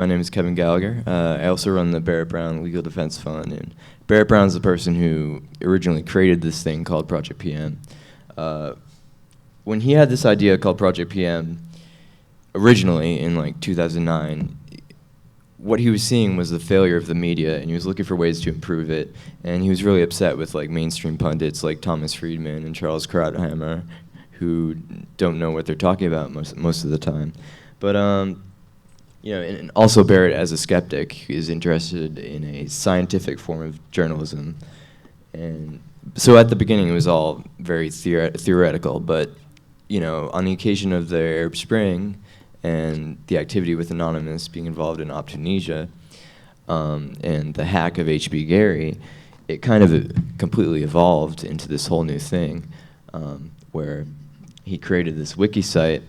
My name is Kevin Gallagher. I also run the Barrett Brown Legal Defense Fund, and Barrett Brown is the person who originally created this thing called Project PM. When he had this idea called Project PM, originally in like 2009, what he was seeing was the failure of the media, and he was looking for ways to improve it. And he was really upset with like mainstream pundits like Thomas Friedman and Charles Krauthammer, who don't know what they're talking about most of the time. But and also Barrett, as a skeptic, is interested in a scientific form of journalism. And so at the beginning, it was all very theoretical. But on the occasion of the Arab Spring and the activity with Anonymous being involved in Optunesia and the hack of H.B. Gary, it kind of completely evolved into this whole new thing where he created this wiki site,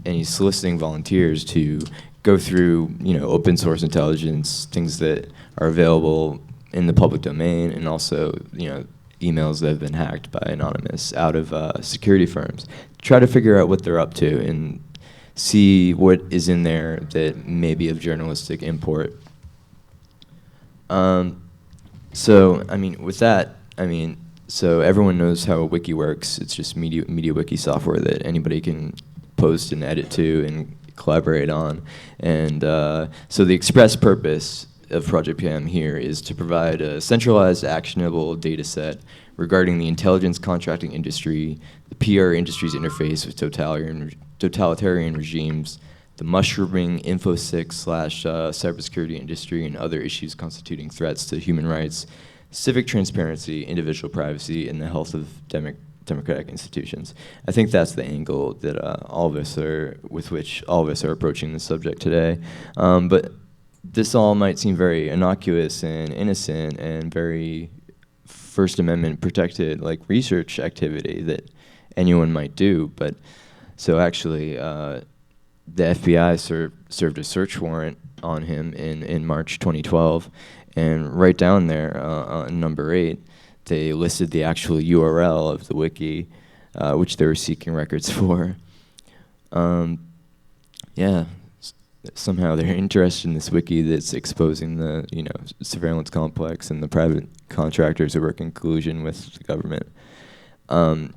and he's soliciting volunteers to go through open source intelligence, things that are available in the public domain, and also emails that have been hacked by Anonymous out of security firms. Try to figure out what they're up to and see what is in there that may be of journalistic import. So everyone knows how a wiki works. It's just media wiki software that anybody can post and edit to and collaborate on. And so the express purpose of Project PM here is to provide a centralized, actionable data set regarding the intelligence contracting industry, the PR industry's interface with totalitarian regimes, the mushrooming InfoSec/cybersecurity industry, and other issues constituting threats to human rights, civic transparency, individual privacy, and the health of democratic institutions. I think that's the angle that with which all of us are approaching this subject today. But this all might seem very innocuous and innocent and very First Amendment protected, like research activity that anyone might do. But so actually, the FBI served a search warrant on him in March 2012, and right down there on number 8, they listed the actual URL of the wiki, which they were seeking records for. Somehow they're interested in this wiki that's exposing the surveillance complex and the private contractors who work in collusion with the government. And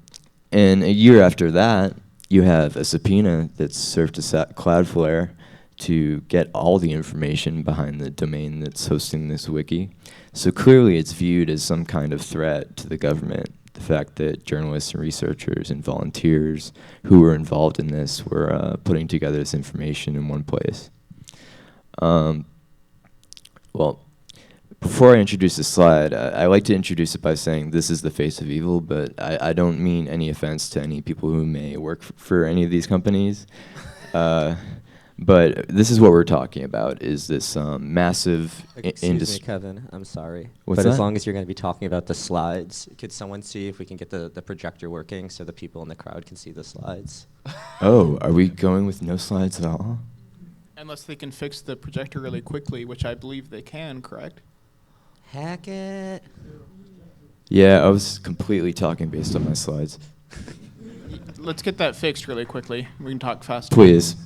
a year after that, you have a subpoena that's served to Cloudflare to get all the information behind the domain that's hosting this wiki. So clearly it's viewed as some kind of threat to the government, the fact that journalists and researchers and volunteers who were involved in this were putting together this information in one place. Well, before I introduce this slide, I like to introduce it by saying this is the face of evil, but I don't mean any offense to any people who may work for any of these companies. But this is what we're talking about, is this massive industry. Excuse me, Kevin, I'm sorry. What's but that? As long as you're going to be talking about the slides, could someone see if we can get the projector working so the people in the crowd can see the slides? Oh, are we going with no slides at all? Unless they can fix the projector really quickly, which I believe they can, correct? Hack it. Yeah, I was completely talking based on my slides. Let's get that fixed really quickly. We can talk fast. Please.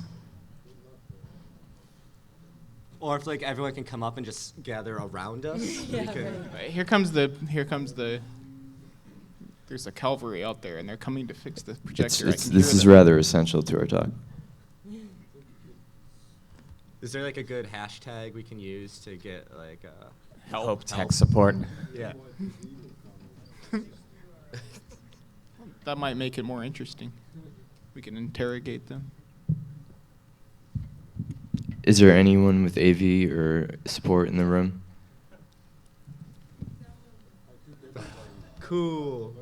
Or if everyone can come up and just gather around us. Here comes the. There's a cavalry out there, and they're coming to fix the projector. This is rather essential to our talk. Is there a good hashtag we can use to get Help tech support? Yeah. That might make it more interesting. We can interrogate them. Is there anyone with AV or support in the room? Cool.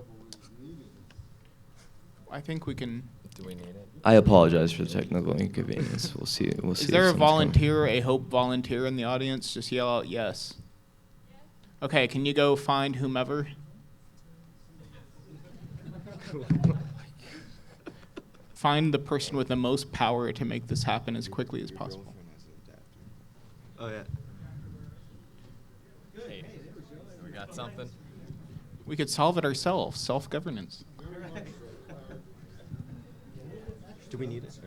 I think we can. Do we need it? I apologize for the technical inconvenience. We'll see. Is there a volunteer, a Hope volunteer in the audience? Just yell out yes. Okay, can you go find whomever? Find the person with the most power to make this happen as quickly as possible. Oh, yeah. Hey, we got something? We could solve it ourselves, self-governance. Do we need it?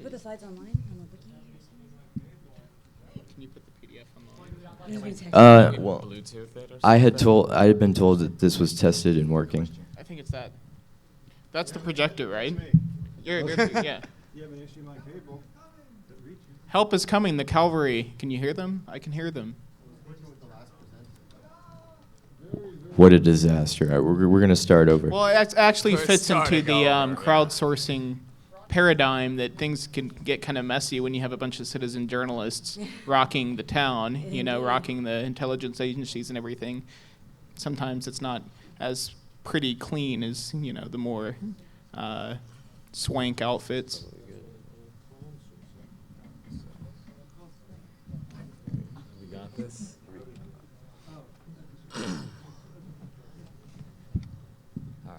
put the slides online on the wiki? Can you put the PDF online? Well, Bluetooth it or I had been told that this was tested and working. I think it's that. That's the projector, right? Yeah. You have an HDMI cable that reaches. Help is coming. The cavalry. Can you hear them? I can hear them. What a disaster. All right, we're going to start over. Well, it actually We're fits into starting the over, yeah. crowdsourcing paradigm that things can get kind of messy when you have a bunch of citizen journalists rocking the town, rocking the intelligence agencies and everything. Sometimes it's not as pretty clean as, the more swank outfits. We got this. All right.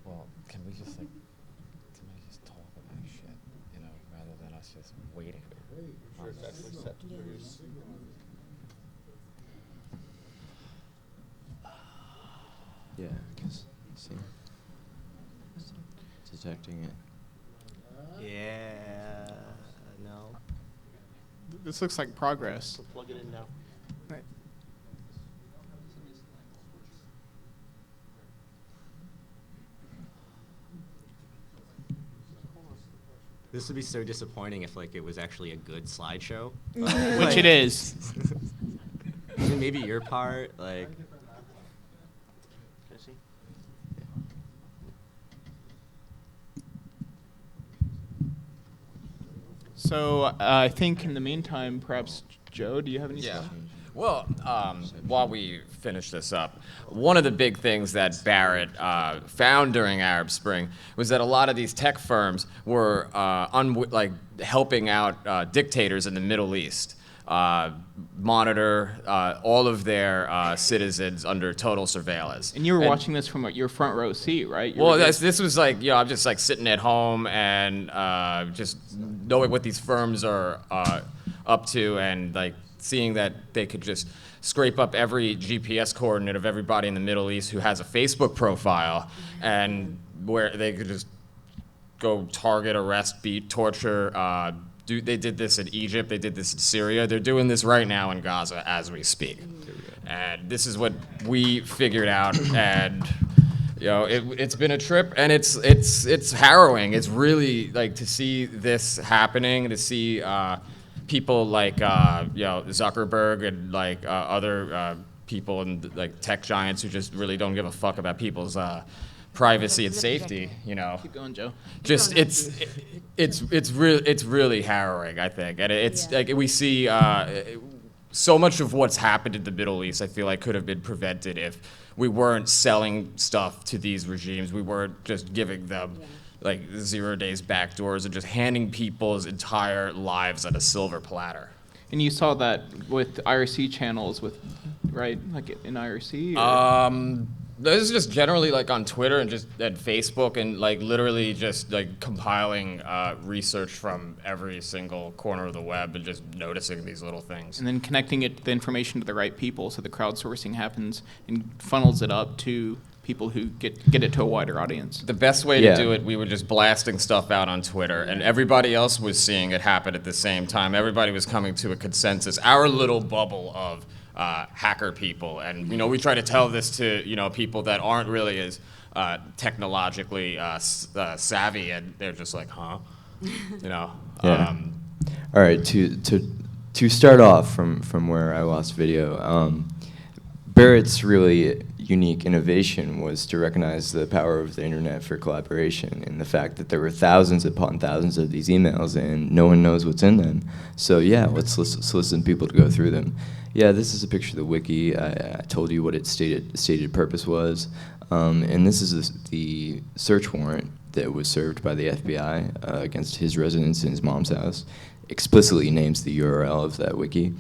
Well, can we just talk about shit, rather than us just waiting? Sure, it's actually set to produce. Yeah, because, see, detecting it. Yeah. No. This looks like progress. Plug it in now. Right. This would be so disappointing if it was actually a good slideshow. Which it is. Maybe your part, So I think in the meantime, perhaps, Joe, do you have any Yeah. stuff? Well, while we finish this up, one of the big things that Barrett found during Arab Spring was that a lot of these tech firms were helping out dictators in the Middle East monitor all of their citizens under total surveillance. And you were watching this from your front row seat, right? Well, this was I'm just sitting at home and just knowing what these firms are up to, and seeing that they could just scrape up every GPS coordinate of everybody in the Middle East who has a Facebook profile, and where they could just go target, arrest, beat, torture. They did this in Egypt. They did this in Syria. They're doing this right now in Gaza as we speak. And this is what we figured out. And it's been a trip, and it's harrowing. It's really to see this happening, to see people like Zuckerberg and other people and tech giants who just really don't give a fuck about people's privacy and safety. Keep going, Joe. Just it's really harrowing, I think, and it's we see so much of what's happened in the Middle East. I feel could have been prevented if we weren't selling stuff to these regimes. We weren't just giving them 0 days backdoors and just handing people's entire lives on a silver platter. And you saw that with IRC channels, right? In IRC? Or? This is just generally on Twitter and just at Facebook, and literally just compiling research from every single corner of the web and just noticing these little things. And then connecting the information to the right people, so the crowdsourcing happens and funnels it up to people who get it to a wider audience. The best way to do it, we were just blasting stuff out on Twitter, and everybody else was seeing it happen at the same time. Everybody was coming to a consensus. Our little bubble of hacker people, and we try to tell this to people that aren't really as technologically savvy, and they're just huh, Yeah. All right. To start off from where I lost video, Barrett's really unique innovation was to recognize the power of the internet for collaboration, and the fact that there were thousands upon thousands of these emails and no one knows what's in them. So let's solicit people to go through them. Yeah, this is a picture of the wiki. I told you what its stated purpose was, and this is the search warrant that was served by the FBI against his residence in his mom's house. Explicitly names the URL of that wiki.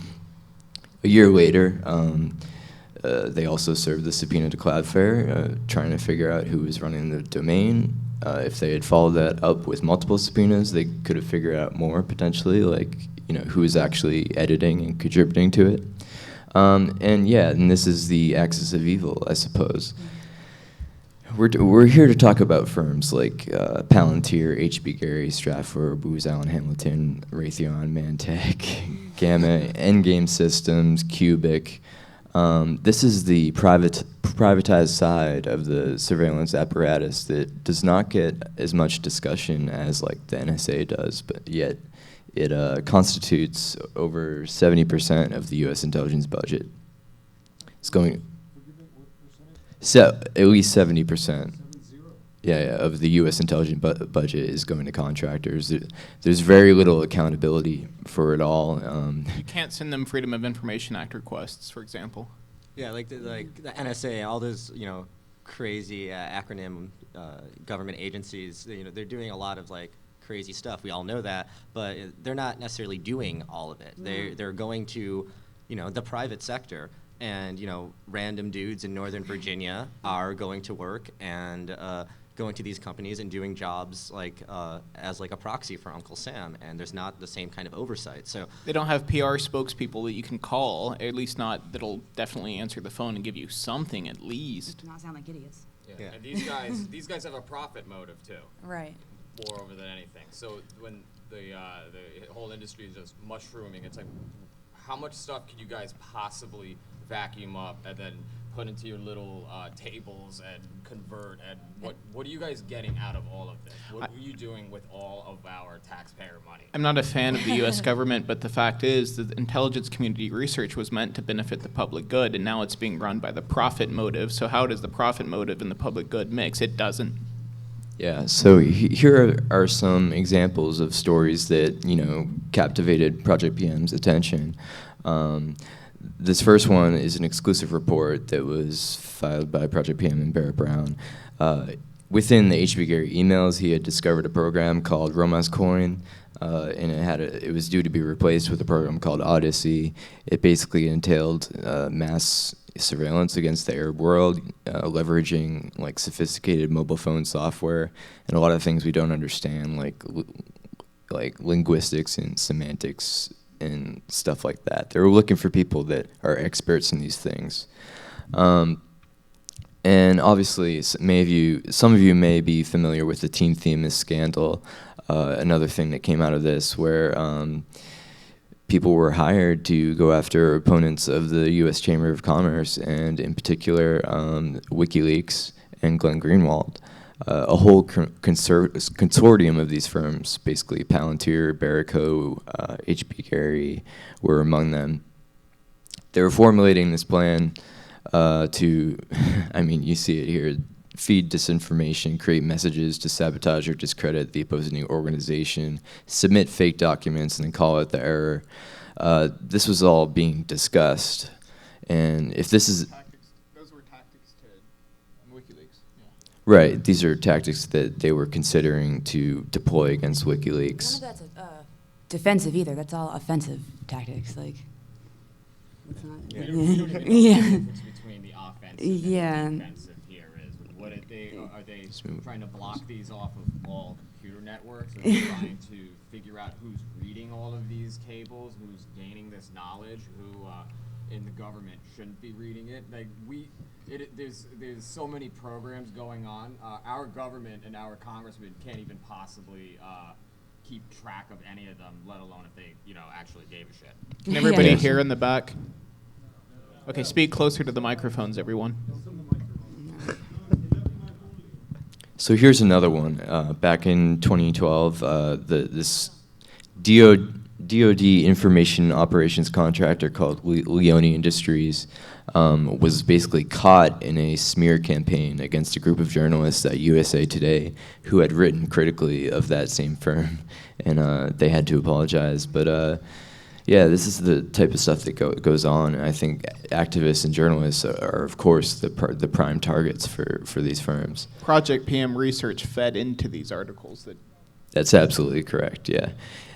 A year later, they also served the subpoena to Cloudflare, trying to figure out who was running the domain. If they had followed that up with multiple subpoenas, they could have figured out more potentially, who is actually editing and contributing to it. And this is the axis of evil, I suppose. we're here to talk about firms like Palantir, HB Gary, Stratfor, Booz Allen Hamilton, Raytheon, Mantech, Gamma, Endgame Systems, Cubic. This is the privatized side of the surveillance apparatus that does not get as much discussion as like the NSA does, but yet it constitutes over 70% of the U.S. intelligence budget. It's going at least 70%. Yeah, of the U.S. intelligence budget is going to contractors. There's very little accountability for it all. You can't send them Freedom of Information Act requests, for example. Yeah, like the NSA, all those crazy acronym government agencies. They're doing a lot of like crazy stuff. We all know that, but they're not necessarily doing all of it. They're going to, the private sector. And random dudes in Northern Virginia are going to work and going to these companies and doing jobs like as like a proxy for Uncle Sam, and there's not the same kind of oversight. So they don't have PR spokespeople that you can call, at least not that'll definitely answer the phone and give you something at least. Do not sound like idiots. Yeah. And these guys have a profit motive too. Right. More over than anything. So when the whole industry is just mushrooming, it's like, how much stuff can you guys possibly vacuum up and then put into your little tables and convert, and what are you guys getting out of all of this? What are you doing with all of our taxpayer money? I'm not a fan of the U.S. government, but the fact is that intelligence community research was meant to benefit the public good, and now it's being run by the profit motive. So how does the profit motive and the public good mix? It doesn't. Yeah, so here are some examples of stories that, captivated Project PM's attention. This first one is an exclusive report that was filed by Project PM and Barrett Brown. Within the HB Gary emails, he had discovered a program called Romas Coin, and it was due to be replaced with a program called Odyssey. It basically entailed mass surveillance against the Arab world, leveraging like sophisticated mobile phone software and a lot of things we don't understand, like linguistics and semantics and stuff like that. They were looking for people that are experts in these things. And obviously, some of you may be familiar with the Team Themis scandal, another thing that came out of this, where people were hired to go after opponents of the U.S. Chamber of Commerce, and in particular, WikiLeaks and Glenn Greenwald. A whole consortium of these firms, basically Palantir, Barrett, HB Gary, were among them. They were formulating this plan to, you see it here, feed disinformation, create messages to sabotage or discredit the opposing organization, submit fake documents, and then call out the error. This was all being discussed, and if this is... Those were tactics to WikiLeaks. Yeah. Right, these are tactics that they were considering to deploy against WikiLeaks. None of that's defensive either. That's all offensive tactics. Like, it's not. We don't even know the difference between the offensive and the defensive here is. What are they trying to block these off of all computer networks? Are they trying to figure out who's reading all of these cables, who's gaining this knowledge, who in the government shouldn't be reading it? Like there's so many programs going on. Our government and our congressmen can't even possibly keep track of any of them, let alone if they, actually gave a shit. Can everybody hear in the back? Okay, speak closer to the microphones, everyone. So here's another one. Back in 2012, this DoD information operations contractor called Leone Industries was basically caught in a smear campaign against a group of journalists at USA Today who had written critically of that same firm, and they had to apologize. But this is the type of stuff that goes on, and I think activists and journalists are of course, the prime targets for these firms. Project PM research fed into these articles. That's absolutely correct, yeah.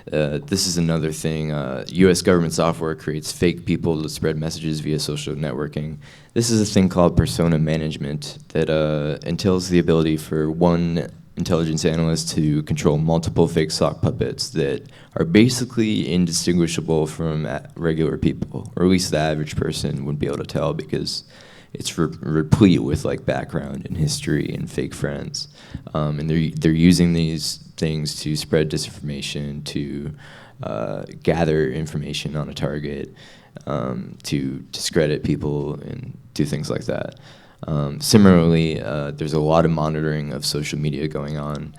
This is another thing. U.S. government software creates fake people to spread messages via social networking. This is a thing called persona management that entails the ability for one intelligence analyst to control multiple fake sock puppets that are basically indistinguishable from regular people, or at least the average person wouldn't be able to tell because it's replete with like background and history and fake friends, and they're using these things to spread disinformation, to gather information on a target, to discredit people and do things like that. Similarly, there's a lot of monitoring of social media going on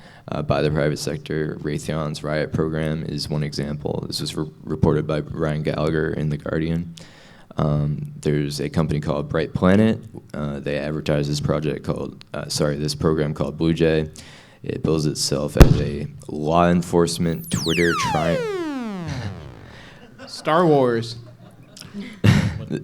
by the private sector. Raytheon's Riot program is one example. This was reported by Ryan Gallagher in The Guardian. There's a company called Bright Planet. They advertise this this program called Blue Jay. It bills itself as a law enforcement Twitter Star Wars. Did we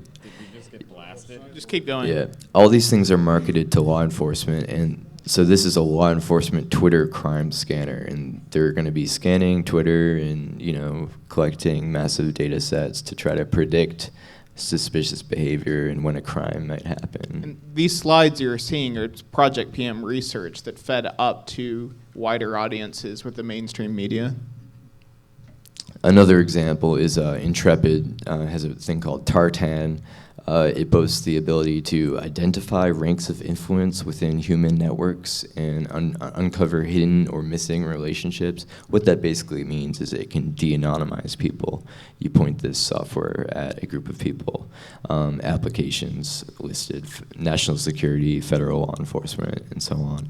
just get blasted? Just keep going. Yeah, all these things are marketed to law enforcement, and so this is a law enforcement Twitter crime scanner, and they're going to be scanning Twitter and, you know, collecting massive data sets to try to predict suspicious behavior and when a crime might happen. And these slides you're seeing are Project PM research that fed up to wider audiences with the mainstream media. Another example is Ntrepid has a thing called Tartan. It boasts the ability to identify ranks of influence within human networks and uncover hidden or missing relationships. What that basically means is it can de-anonymize people. You point this software at a group of people, applications listed, national security, federal law enforcement, and so on.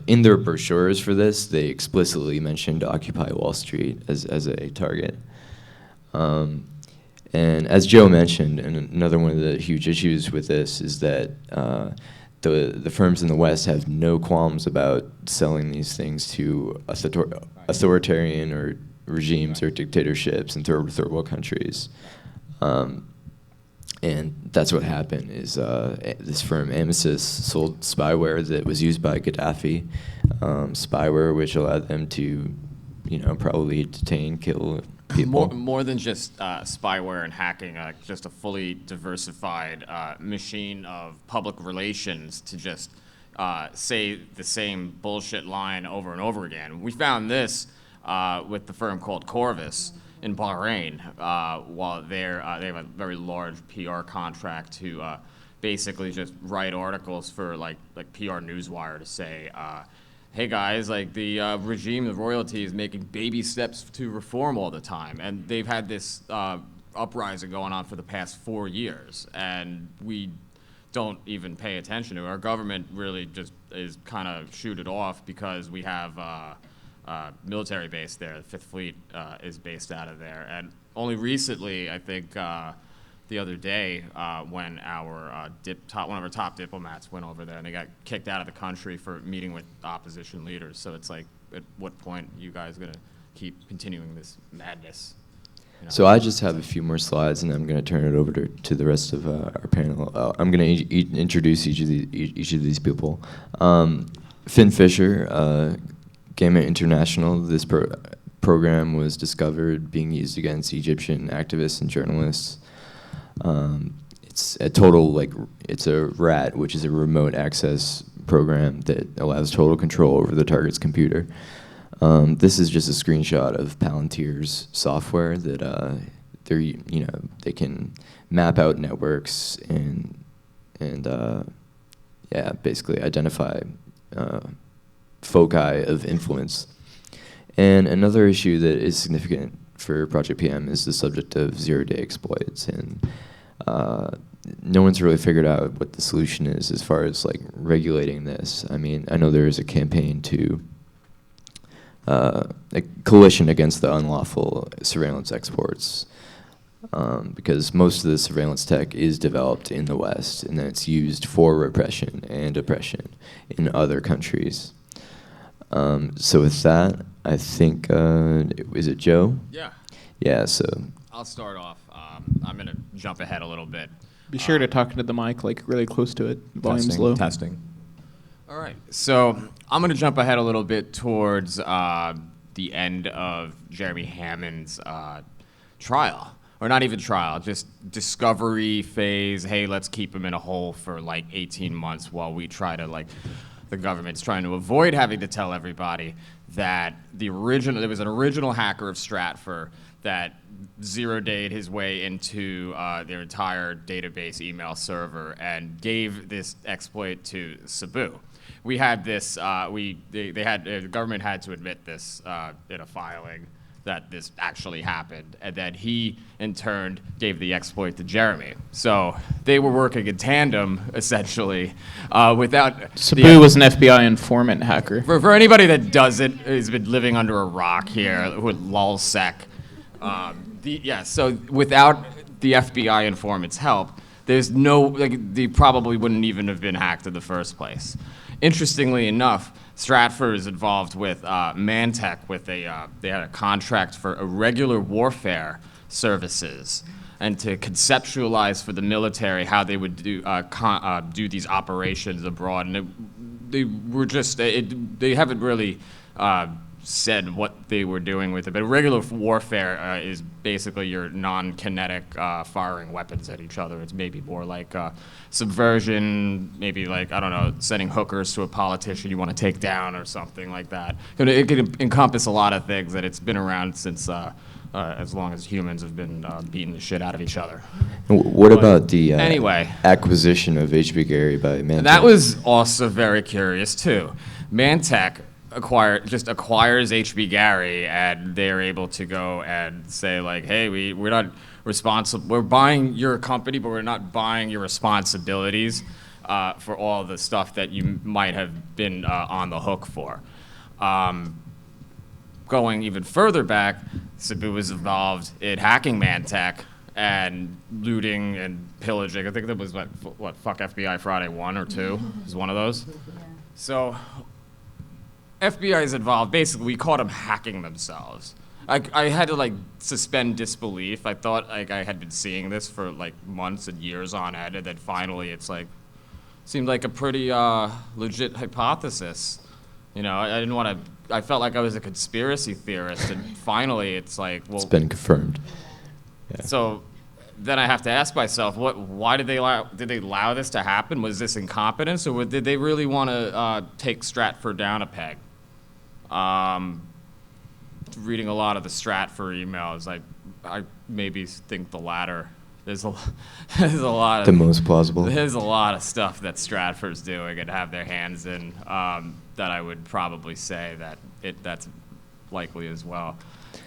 In their brochures for this, they explicitly mentioned Occupy Wall Street as a target. And as Joe mentioned, and another one of the huge issues with this is that the firms in the West have no qualms about selling these things to authoritarian or regimes or dictatorships in third world countries. And that's what happened is this firm, Amesis, sold spyware that was used by Gaddafi, spyware which allowed them to, you know, probably detain, kill people. More than just spyware and hacking, just a fully diversified machine of public relations to just say the same bullshit line over and over again. We found this with the firm called Corvus in Bahrain, while they have a very large PR contract to basically just write articles for like PR Newswire to say, hey guys, like the regime, the royalty is making baby steps to reform all the time. And they've had this uprising going on for the past 4 years. And we don't even pay attention to it. Our government really just is kind of shoot it off because we have military base there. The Fifth Fleet is based out of there. And only recently, I think, the other day when our one of our top diplomats went over there and they got kicked out of the country for meeting with opposition leaders. So it's like, at what point are you guys going to keep continuing this madness? You know? So I just have a few more slides, and I'm going to turn it over to the rest of our panel. I'm going to introduce each of these people. Finn Fisher, Gamma International. This program was discovered being used against Egyptian activists and journalists. It's a RAT, which is a remote access program that allows total control over the target's computer. This is just a screenshot of Palantir's software that they can map out networks and basically identify foci of influence. And another issue that is significant for Project PM is the subject of zero-day exploits, and no one's really figured out what the solution is as far as like regulating this. I mean, I know there is a campaign to a coalition against the unlawful surveillance exports, because most of the surveillance tech is developed in the West, and then it's used for repression and oppression in other countries. So with that, I think, is it Joe? Yeah. Yeah, so. I'll start off. I'm going to jump ahead a little bit. Be sure to talk into the mic, like really close to it. Volume's low. Testing. All right. So I'm going to jump ahead a little bit towards the end of Jeremy Hammond's trial. Or not even trial, just discovery phase. Hey, let's keep him in a hole for like 18 months while we try to the government's trying to avoid having to tell everybody that there was an original hacker of Stratfor that zero-dayed his way into their entire database email server and gave this exploit to Cebu. We had this. The government had to admit this in a filing that this actually happened, and then he, in turn, gave the exploit to Jeremy. So they were working in tandem, essentially, without... Cebu was an FBI informant hacker. For anybody that doesn't, has been living under a rock here with lulsec, so without the FBI informant's help, there's no, they probably wouldn't even have been hacked in the first place. Interestingly enough, Stratford is involved with Mantech they had a contract for irregular warfare services and to conceptualize for the military how they would do these operations abroad. And they were just, they haven't really said what they were doing with it, but irregular warfare is basically your non-kinetic firing weapons at each other. It's maybe more like subversion, maybe like, I don't know, sending hookers to a politician you want to take down or something like that. It could encompass a lot of things, and it's been around since as long as humans have been beating the shit out of each other. What about the anyway, acquisition of HB Gary by Mantech? That was also very curious too. Mantech acquires HB Gary, and they're able to go and say like, hey, we're not responsible. We're buying your company, but we're not buying your responsibilities for all the stuff that you might have been on the hook for. Going even further back, Cebu was involved in hacking Mantech and looting and pillaging. I think that was what Fuck FBI Friday 1 or 2 was one of those. So FBI is involved. Basically, we caught them hacking themselves. I had to suspend disbelief. I thought I had been seeing this for months and years on end, and then finally it's seemed like a pretty legit hypothesis. You know, I didn't want to. I felt like I was a conspiracy theorist, and finally it's well, it's been confirmed. Yeah. So then I have to ask myself, why did they allow this to happen? Was this incompetence, or did they really want to take Stratford down a peg? Reading a lot of the Stratford emails, I maybe think the latter. There's a lot of the most plausible. There's a lot of stuff that Stratford's doing and have their hands in that I would probably say that that's likely as well.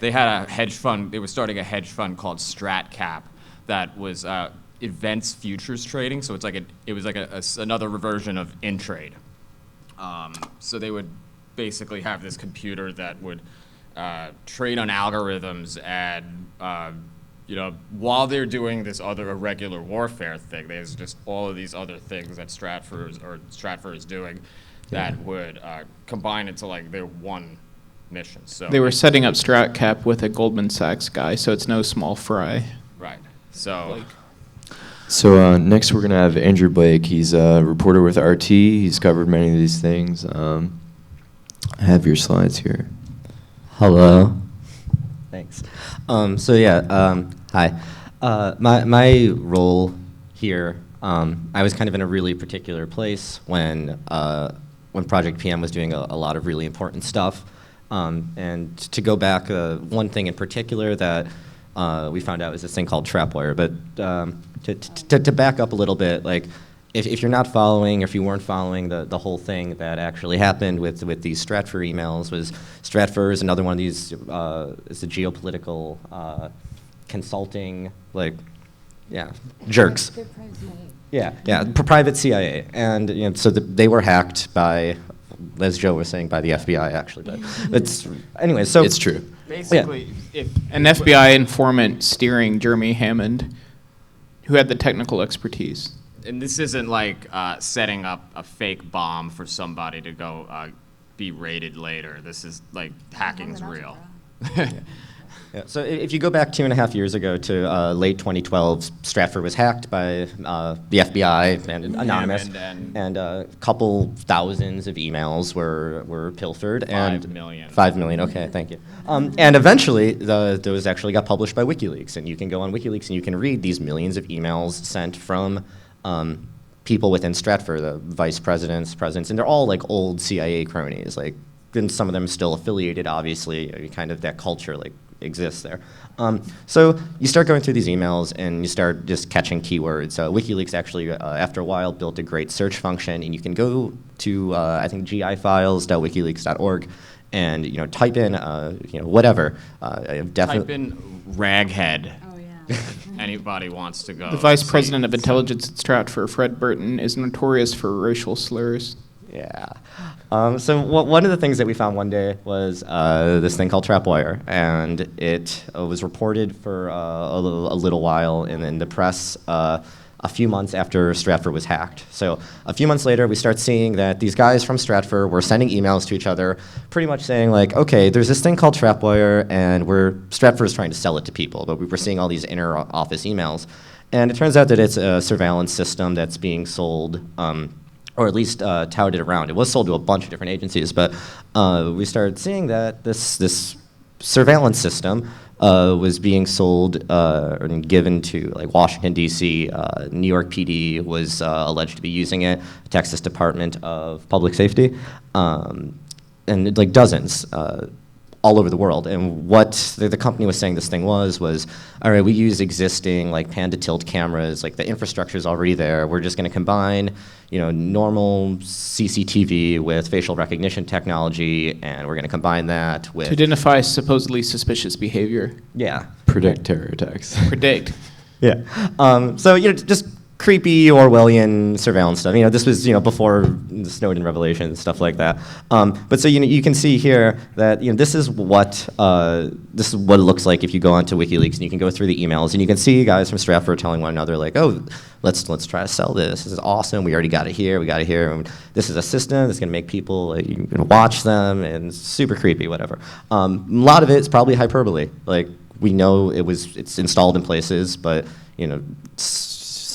They had a hedge fund. They were starting a hedge fund called StratCap that was events futures trading. So it was another version of Ntrepid. So they would basically have this computer that would trade on algorithms, and while they're doing this other irregular warfare thing, there's just all of these other things that Stratford is doing that would combine into their one mission. So they were setting up StratCap with a Goldman Sachs guy, so it's no small fry. Right. So. So next we're gonna have Andrew Blake. He's a reporter with RT. He's covered many of these things. I have your slides here. Hello. Thanks. Hi. My role here, I was kind of in a really particular place when Project PM was doing a lot of really important stuff. And to go back, one thing in particular that we found out was this thing called trapwire. But to back up a little bit, if you're not following, or if you weren't following the whole thing that actually happened with these Stratford emails, was Stratford is another one of these, is a geopolitical consulting, jerks. Private CIA. And so they were hacked by, as Joe was saying, by the FBI actually. But it's, anyway, so. It's true. Basically, if An FBI informant steering Jeremy Hammond, who had the technical expertise. And this isn't setting up a fake bomb for somebody to go be raided later. This is hacking's real. Yeah. So if you go back 2.5 years ago to late 2012, Stratford was hacked by the FBI and anonymous, and a couple thousands of emails were pilfered. 5 million. 5 million. Okay, thank you. And eventually, those actually got published by WikiLeaks, and you can go on WikiLeaks and you can read these millions of emails sent from people within Stratford, the vice presidents, and they're all old CIA cronies. And some of them still affiliated, obviously, kind of that culture, exists there. So you start going through these emails and you start just catching keywords. WikiLeaks actually, after a while, built a great search function, and you can go to I think gifiles.wikileaks.org and type in whatever. Type in raghead. Oh, yeah. If anybody wants to go. The vice see president of some- intelligence at Stratford, Fred Burton, is notorious for racial slurs. Yeah. So one of the things that we found one day was this thing called Trapwire, and it was reported for a little while in the press a few months after Stratford was hacked. So a few months later, we start seeing that these guys from Stratford were sending emails to each other, pretty much saying like, okay, there's this thing called Trapwire, and Stratford's trying to sell it to people, but we were seeing all these inner office emails. And it turns out that it's a surveillance system that's being sold, or at least touted around. It was sold to a bunch of different agencies, but we started seeing that this surveillance system was being sold and given to like Washington, D.C. New York PD was alleged to be using it, Texas Department of Public Safety, and like dozens all over the world. And what the company was saying this thing was, all right, we use existing like pan to tilt cameras, like the infrastructure is already there. We're just going to combine normal CCTV with facial recognition technology, and we're going to combine that with... To identify supposedly suspicious behavior. Yeah. Predict terror attacks. Predict. Yeah. So, just creepy Orwellian surveillance stuff. This was, before the Snowden revelation, stuff like that. But so, you can see here that, this is what it looks like if you go onto WikiLeaks and you can go through the emails and you can see guys from Stratford telling one another like, oh, let's try to sell this. This is awesome. We already got it here. We got it here. And this is a system that's going to make people, like, you can watch them, and it's super creepy, whatever. A lot of it is probably hyperbole. Like, we know it's installed in places, but,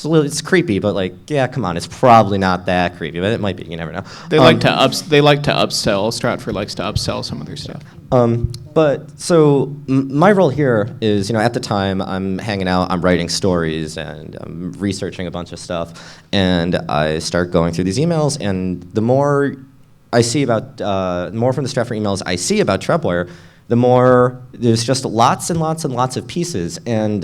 it's creepy, but like, yeah, come on, it's probably not that creepy, but it might be. You never know. They like to upsell. Stratford likes to upsell some of their stuff. But so my role here is, at the time I'm hanging out, I'm writing stories, and I'm researching a bunch of stuff, and I start going through these emails, and the more I see about, more from the Stratford emails I see about Trapwire, the more there's just lots and lots and lots of pieces. And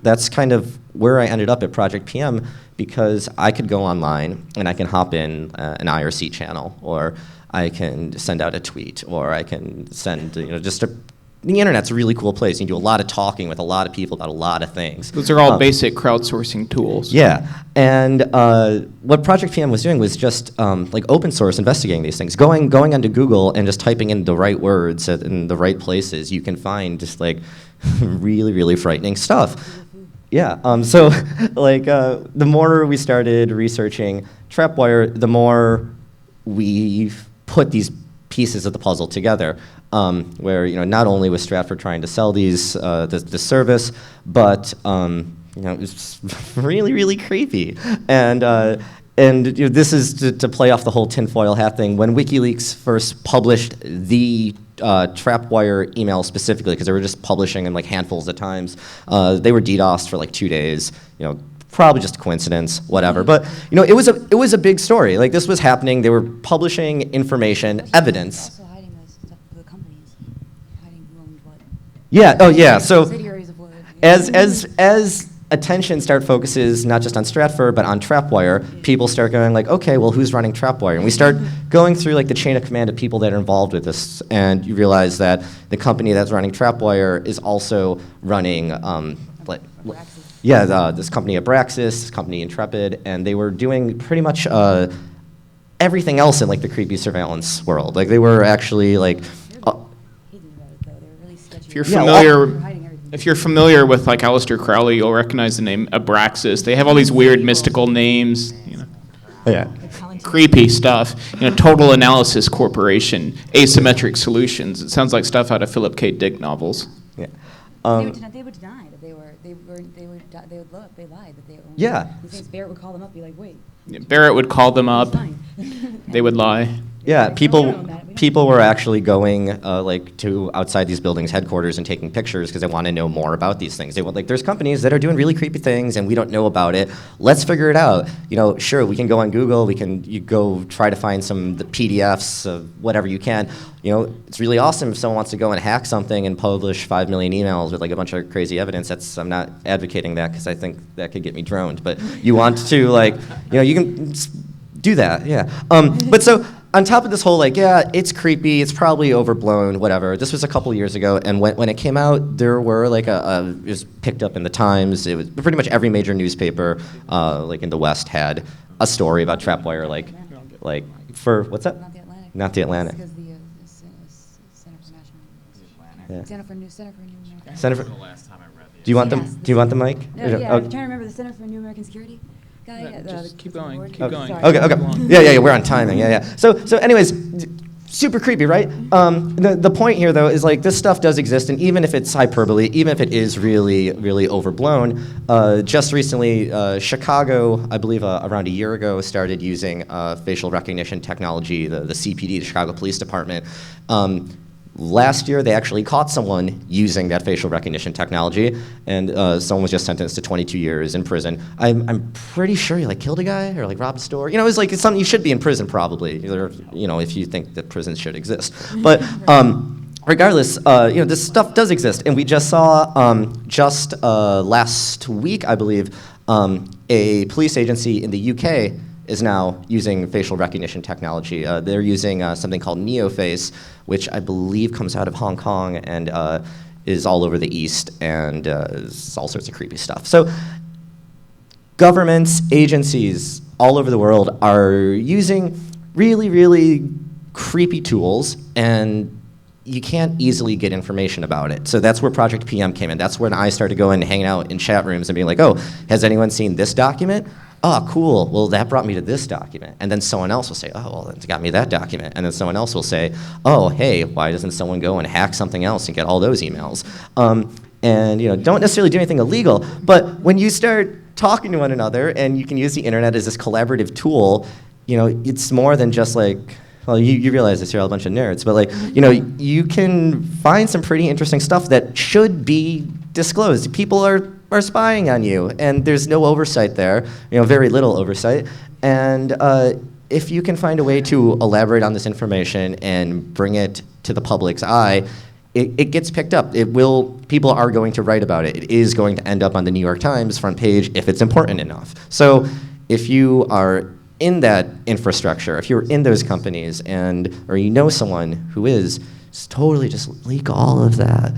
that's kind of where I ended up at Project PM, because I could go online and I can hop in an IRC channel, or I can send out a tweet, or I can send, the internet's a really cool place. You can do a lot of talking with a lot of people about a lot of things. Those are all basic crowdsourcing tools. Yeah, and what Project PM was doing was just like open source investigating these things, going onto Google and just typing in the right words in the right places. You can find just like really, really frightening stuff. Yeah, so like the more we started researching Trapwire, the more we put these pieces of the puzzle together, where not only was Stratford trying to sell these the service, but it was really, really creepy. And this is to play off the whole tinfoil hat thing. When WikiLeaks first published the Trapwire email specifically, because they were just publishing in like handfuls of times, they were DDoSed for like 2 days. Probably just a coincidence, whatever. But it was a big story. Like, this was happening. They were publishing information, evidence. Also hiding those stuff for the companies, hiding who owned what. Yeah. Oh, yeah. So Subsidiaries of what. as attention focuses not just on Stratford but on Trapwire, people start going like, okay, well, who's running Trapwire? And we start going through like the chain of command of people that are involved with this, and you realize that the company that's running Trapwire is also running this company Abraxis, this company Ntrepid, and they were doing pretty much everything else in like the creepy surveillance world. Like, they were actually like. Hidden about it, though. They were really sketchy. If you're Yeah, familiar, They're hiding everything. if you're familiar with like Aleister Crowley, you'll recognize the name Abraxis. They have all these weird mystical names. Yeah. Like Palantir. Creepy stuff. Total Analysis Corporation, Asymmetric Solutions. It sounds like stuff out of Philip K. Dick novels. Yeah. They would deny that they lied that they owned. Yeah. These things, Barrett would call them up, be like, wait. Barrett would call them up. It's fine. They would lie. Yeah, I people don't know about it. We don't people were actually going like to outside these buildings' headquarters and taking pictures because they want to know more about these things. They want, like, there's companies that are doing really creepy things and we don't know about it. Let's figure it out. You know, sure, we can go on Google. You go try to find the PDFs of whatever you can. You know, it's really awesome if someone wants to go and hack something and publish 5 million emails with like a bunch of crazy evidence. I'm not advocating that because I think that could get me droned. But you want to, like, you know, you can do that, yeah. But so on top of this whole, like, yeah, it's creepy, it's probably overblown, whatever. This was a couple years ago, and when it came out, there were like it was picked up in the Times. It was pretty much every major newspaper, like in the West, had a story about Trapwire, like for what's that? Not the Atlantic. Not the Atlantic. Because the Center for National. Yeah. Center for New American. Center for, The last time I read the do you want Yes, the Do you want the mic? No, yeah, Oh, I'm trying to remember the Center for New American Security guy. No, just keep the going, board. keep going. Sorry. Okay, Go on. yeah, we're on timing, yeah. So anyways, super creepy, right? The point here, though, is like this stuff does exist, and even if it's hyperbole, even if it is really, really overblown, just recently, Chicago, I believe around a year ago, started using facial recognition technology, the CPD, the Chicago Police Department. Last year, they actually caught someone using that facial recognition technology, and someone was just sentenced to 22 years in prison. I'm pretty sure he like killed a guy or like robbed a store. You know, it's something you should be in prison probably, or, you know, if you think that prisons should exist. But regardless, you know, this stuff does exist, and we just saw last week, I believe, a police agency in the UK is now using facial recognition technology. They're using something called NeoFace, which I believe comes out of Hong Kong and is all over the East, and is all sorts of creepy stuff. So governments, agencies all over the world are using really, really creepy tools, and you can't easily get information about it. So that's where Project PM came in. That's when I started going and hanging out in chat rooms and being like, oh, has anyone seen this document? Oh, cool, well, that brought me to this document. And then someone else will say, oh, well, that's got me that document. And then someone else will say, oh, hey, why doesn't someone go and hack something else and get all those emails? And, you know, don't necessarily do anything illegal, but when you start talking to one another and you can use the internet as this collaborative tool, you know, it's more than just like, well, you realize this, you're all a bunch of nerds, but like, you know, you can find some pretty interesting stuff that should be disclosed. People are spying on you, and there's no oversight there, you know, very little oversight. And if you can find a way to elaborate on this information and bring it to the public's eye, it gets picked up. People are going to write about it. It is going to end up on the New York Times front page if it's important enough. So if you are in that infrastructure, if you're in those companies or you know someone who is, just leak all of that.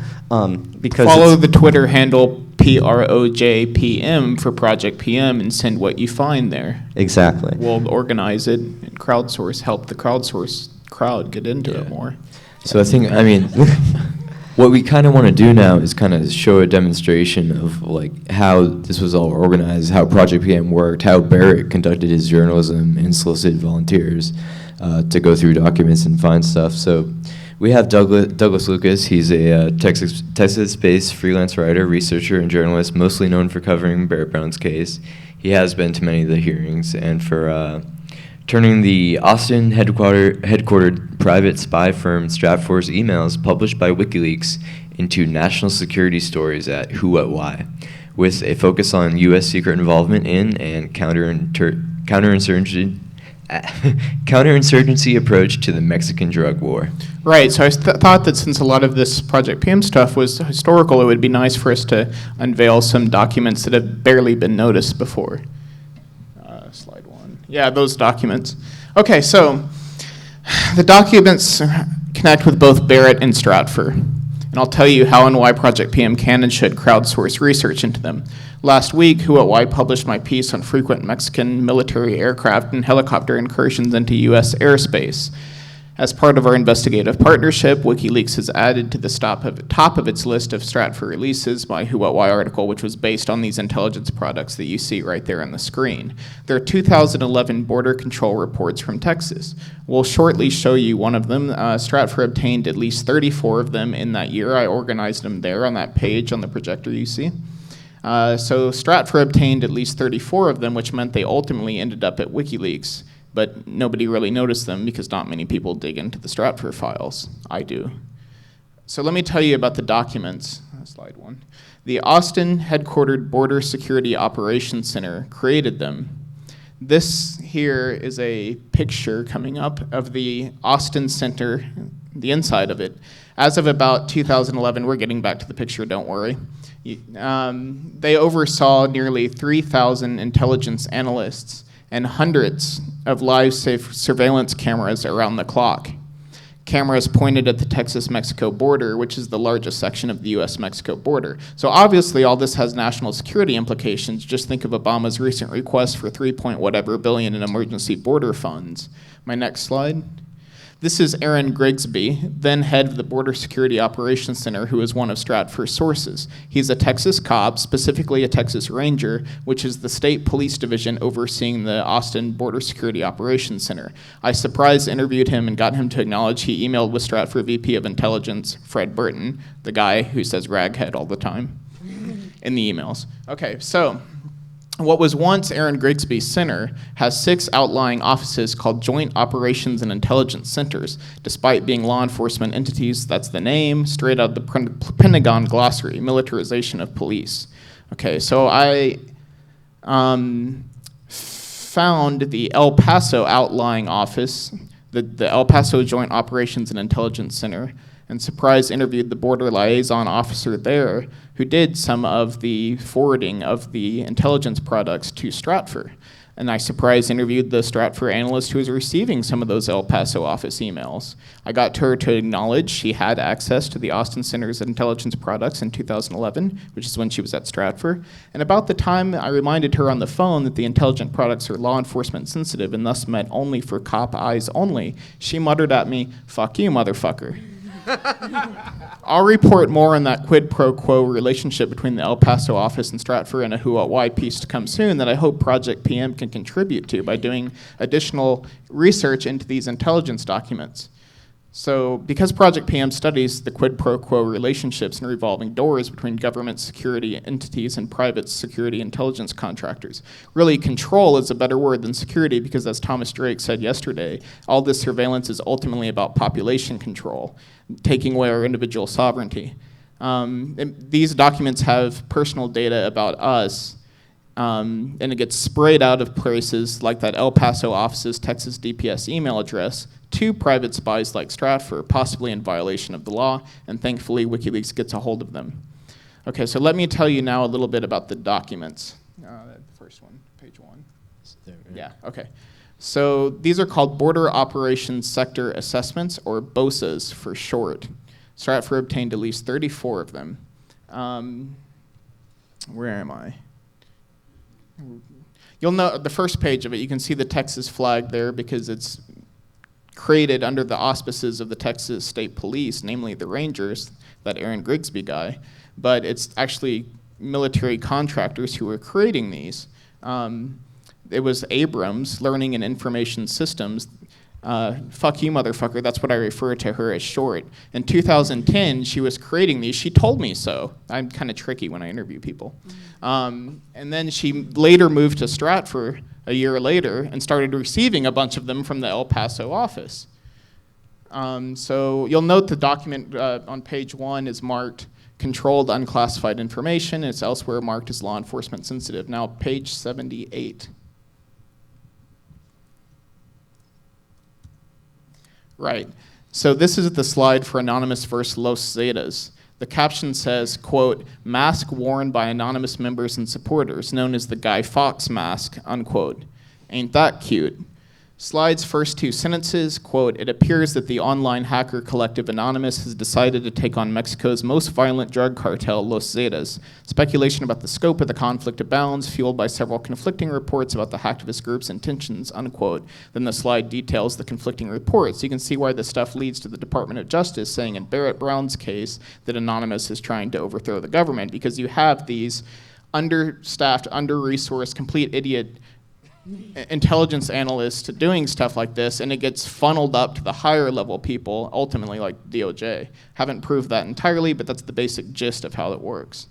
Because follow the Twitter handle PROJPM for Project PM and send what you find there. Exactly. We'll organize it and help the crowdsource crowd get into it more. So I mean, what we kind of want to do now is kind of show a demonstration of like how this was all organized, how Project PM worked, how Barrett conducted his journalism and solicited volunteers to go through documents and find stuff. So we have Douglas Lucas. He's a Texas-based freelance writer, researcher, and journalist, mostly known for covering Barrett Brown's case. He has been to many of the hearings and for turning the Austin headquartered private spy firm Stratfor's emails published by WikiLeaks into national security stories at Who, What, Why, with a focus on U.S. secret involvement in and counterinsurgency approach to the Mexican drug war. Right, so I thought that since a lot of this Project PM stuff was historical, it would be nice for us to unveil some documents that have barely been noticed before. Slide one. Yeah, those documents. Okay, so the documents connect with both Barrett and Stratfor, and I'll tell you how and why Project PM can and should crowdsource research into them. Last week, Who at Why published my piece on frequent Mexican military aircraft and helicopter incursions into U.S. airspace. As part of our investigative partnership, WikiLeaks has added to the top of its list of Stratfor releases my Who What Why article, which was based on these intelligence products that you see right there on the screen. There are 2011 border control reports from Texas. We'll shortly show you one of them. Stratfor obtained at least 34 of them in that year. I organized them there on that page on the projector you see. So Stratfor obtained at least 34 of them, which meant they ultimately ended up at WikiLeaks. but nobody really noticed them because not many people dig into the Stratfor files. I do. So let me tell you about the documents. Slide 1. The Austin headquartered Border Security Operations Center created them. This here is a picture coming up of the Austin Center, the inside of it. As of about 2011, we're getting back to the picture, don't worry. They oversaw nearly 3,000 intelligence analysts and hundreds of live surveillance cameras around the clock. Cameras pointed at the Texas-Mexico border, which is the largest section of the U.S.-Mexico border. So obviously all this has national security implications. Just think of Obama's recent request for $3 billion in emergency border funds. My next slide. This is Aaron Grigsby, then head of the Border Security Operations Center, who is one of Stratfor's sources. He's a Texas cop, specifically a Texas Ranger, which is the state police division overseeing the Austin Border Security Operations Center. I surprise interviewed him and got him to acknowledge he emailed with Stratfor VP of Intelligence, Fred Burton, the guy who says raghead all the time in the emails. Okay, so what was once Aaron Grigsby's center has 6 outlying offices called Joint Operations and Intelligence Centers. Despite being law enforcement entities, that's the name, straight out of the Pentagon glossary, militarization of police. Okay, so I found the El Paso outlying office, the El Paso Joint Operations and Intelligence Center, and surprise interviewed the border liaison officer there who did some of the forwarding of the intelligence products to Stratfor. And I surprise interviewed the Stratfor analyst who was receiving some of those El Paso office emails. I got her to acknowledge she had access to the Austin Center's intelligence products in 2011, which is when she was at Stratfor. And about the time I reminded her on the phone that the intelligent products are law enforcement sensitive and thus meant only for cop eyes only, she muttered at me, "Fuck you, motherfucker." I'll report more on that quid pro quo relationship between the El Paso office and Stratfor in a who, what, why piece to come soon that I hope Project PM can contribute to by doing additional research into these intelligence documents. So because Project PM studies the quid pro quo relationships and revolving doors between government security entities and private security intelligence contractors, really control is a better word than security because as Thomas Drake said yesterday, all this surveillance is ultimately about population control, taking away our individual sovereignty. These documents have personal data about us, and it gets sprayed out of places like that El Paso office's Texas DPS email address to private spies like Stratfor, possibly in violation of the law, and thankfully WikiLeaks gets a hold of them. Okay, so let me tell you now a little bit about the documents. The first one, page 1. Yeah, okay. So these are called Border Operations Sector Assessments, or BOSAs for short. Stratfor obtained at least 34 of them. Where am I? You'll know the first page of it, you can see the Texas flag there because it's created under the auspices of the Texas State Police, namely the Rangers, that Aaron Grigsby guy, but it's actually military contractors who were creating these. It was Abrams, Learning and Information Systems. Fuck you, motherfucker, that's what I refer to her as short. In 2010, she was creating these. She told me so. I'm kind of tricky when I interview people. And then she later moved to Stratfor a year later and started receiving a bunch of them from the El Paso office. So you'll note the document on page 1 is marked controlled unclassified information. It's elsewhere marked as law enforcement sensitive. Now page 78. Right. So this is the slide for Anonymous versus Los Zetas. The caption says, quote, mask worn by anonymous members and supporters, known as the Guy Fawkes mask, unquote. Ain't that cute? Slide's first 2 sentences, quote, it appears that the online hacker collective Anonymous has decided to take on Mexico's most violent drug cartel, Los Zetas. Speculation about the scope of the conflict abounds, fueled by several conflicting reports about the hacktivist group's intentions, unquote. Then the slide details the conflicting reports. You can see why this stuff leads to the Department of Justice saying in Barrett Brown's case that Anonymous is trying to overthrow the government because you have these understaffed, under-resourced, complete idiot intelligence analysts doing stuff like this, and it gets funneled up to the higher level people, ultimately like DOJ. Haven't proved that entirely, but that's the basic gist of how it works.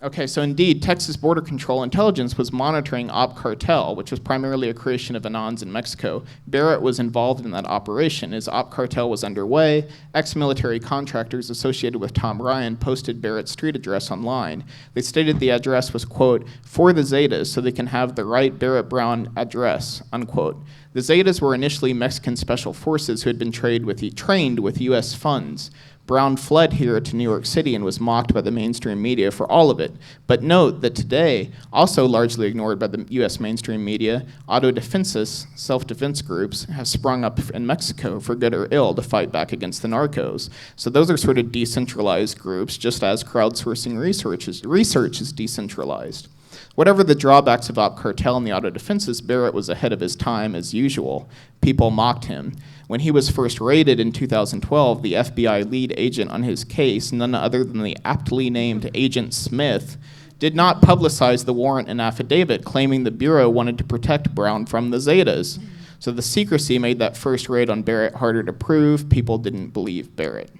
Okay, so indeed, Texas Border Control Intelligence was monitoring Op Cartel, which was primarily a creation of Anons in Mexico. Barrett was involved in that operation. As Op Cartel was underway, ex-military contractors associated with Tom Ryan posted Barrett's street address online. They stated the address was, quote, for the Zetas so they can have the right Barrett Brown address, unquote. The Zetas were initially Mexican special forces who had been trained with U.S. funds. Brown fled here to New York City and was mocked by the mainstream media for all of it. But note that today, also largely ignored by the U.S. mainstream media, autodefensas, self-defense groups, have sprung up in Mexico for good or ill to fight back against the narcos. So those are sort of decentralized groups, just as crowdsourcing research is decentralized. Whatever the drawbacks of Op Cartel and the autodefenses, Barrett was ahead of his time as usual. People mocked him. When he was first raided in 2012, the FBI lead agent on his case, none other than the aptly named Agent Smith, did not publicize the warrant and affidavit claiming the Bureau wanted to protect Brown from the Zetas. So the secrecy made that first raid on Barrett harder to prove. People didn't believe Barrett.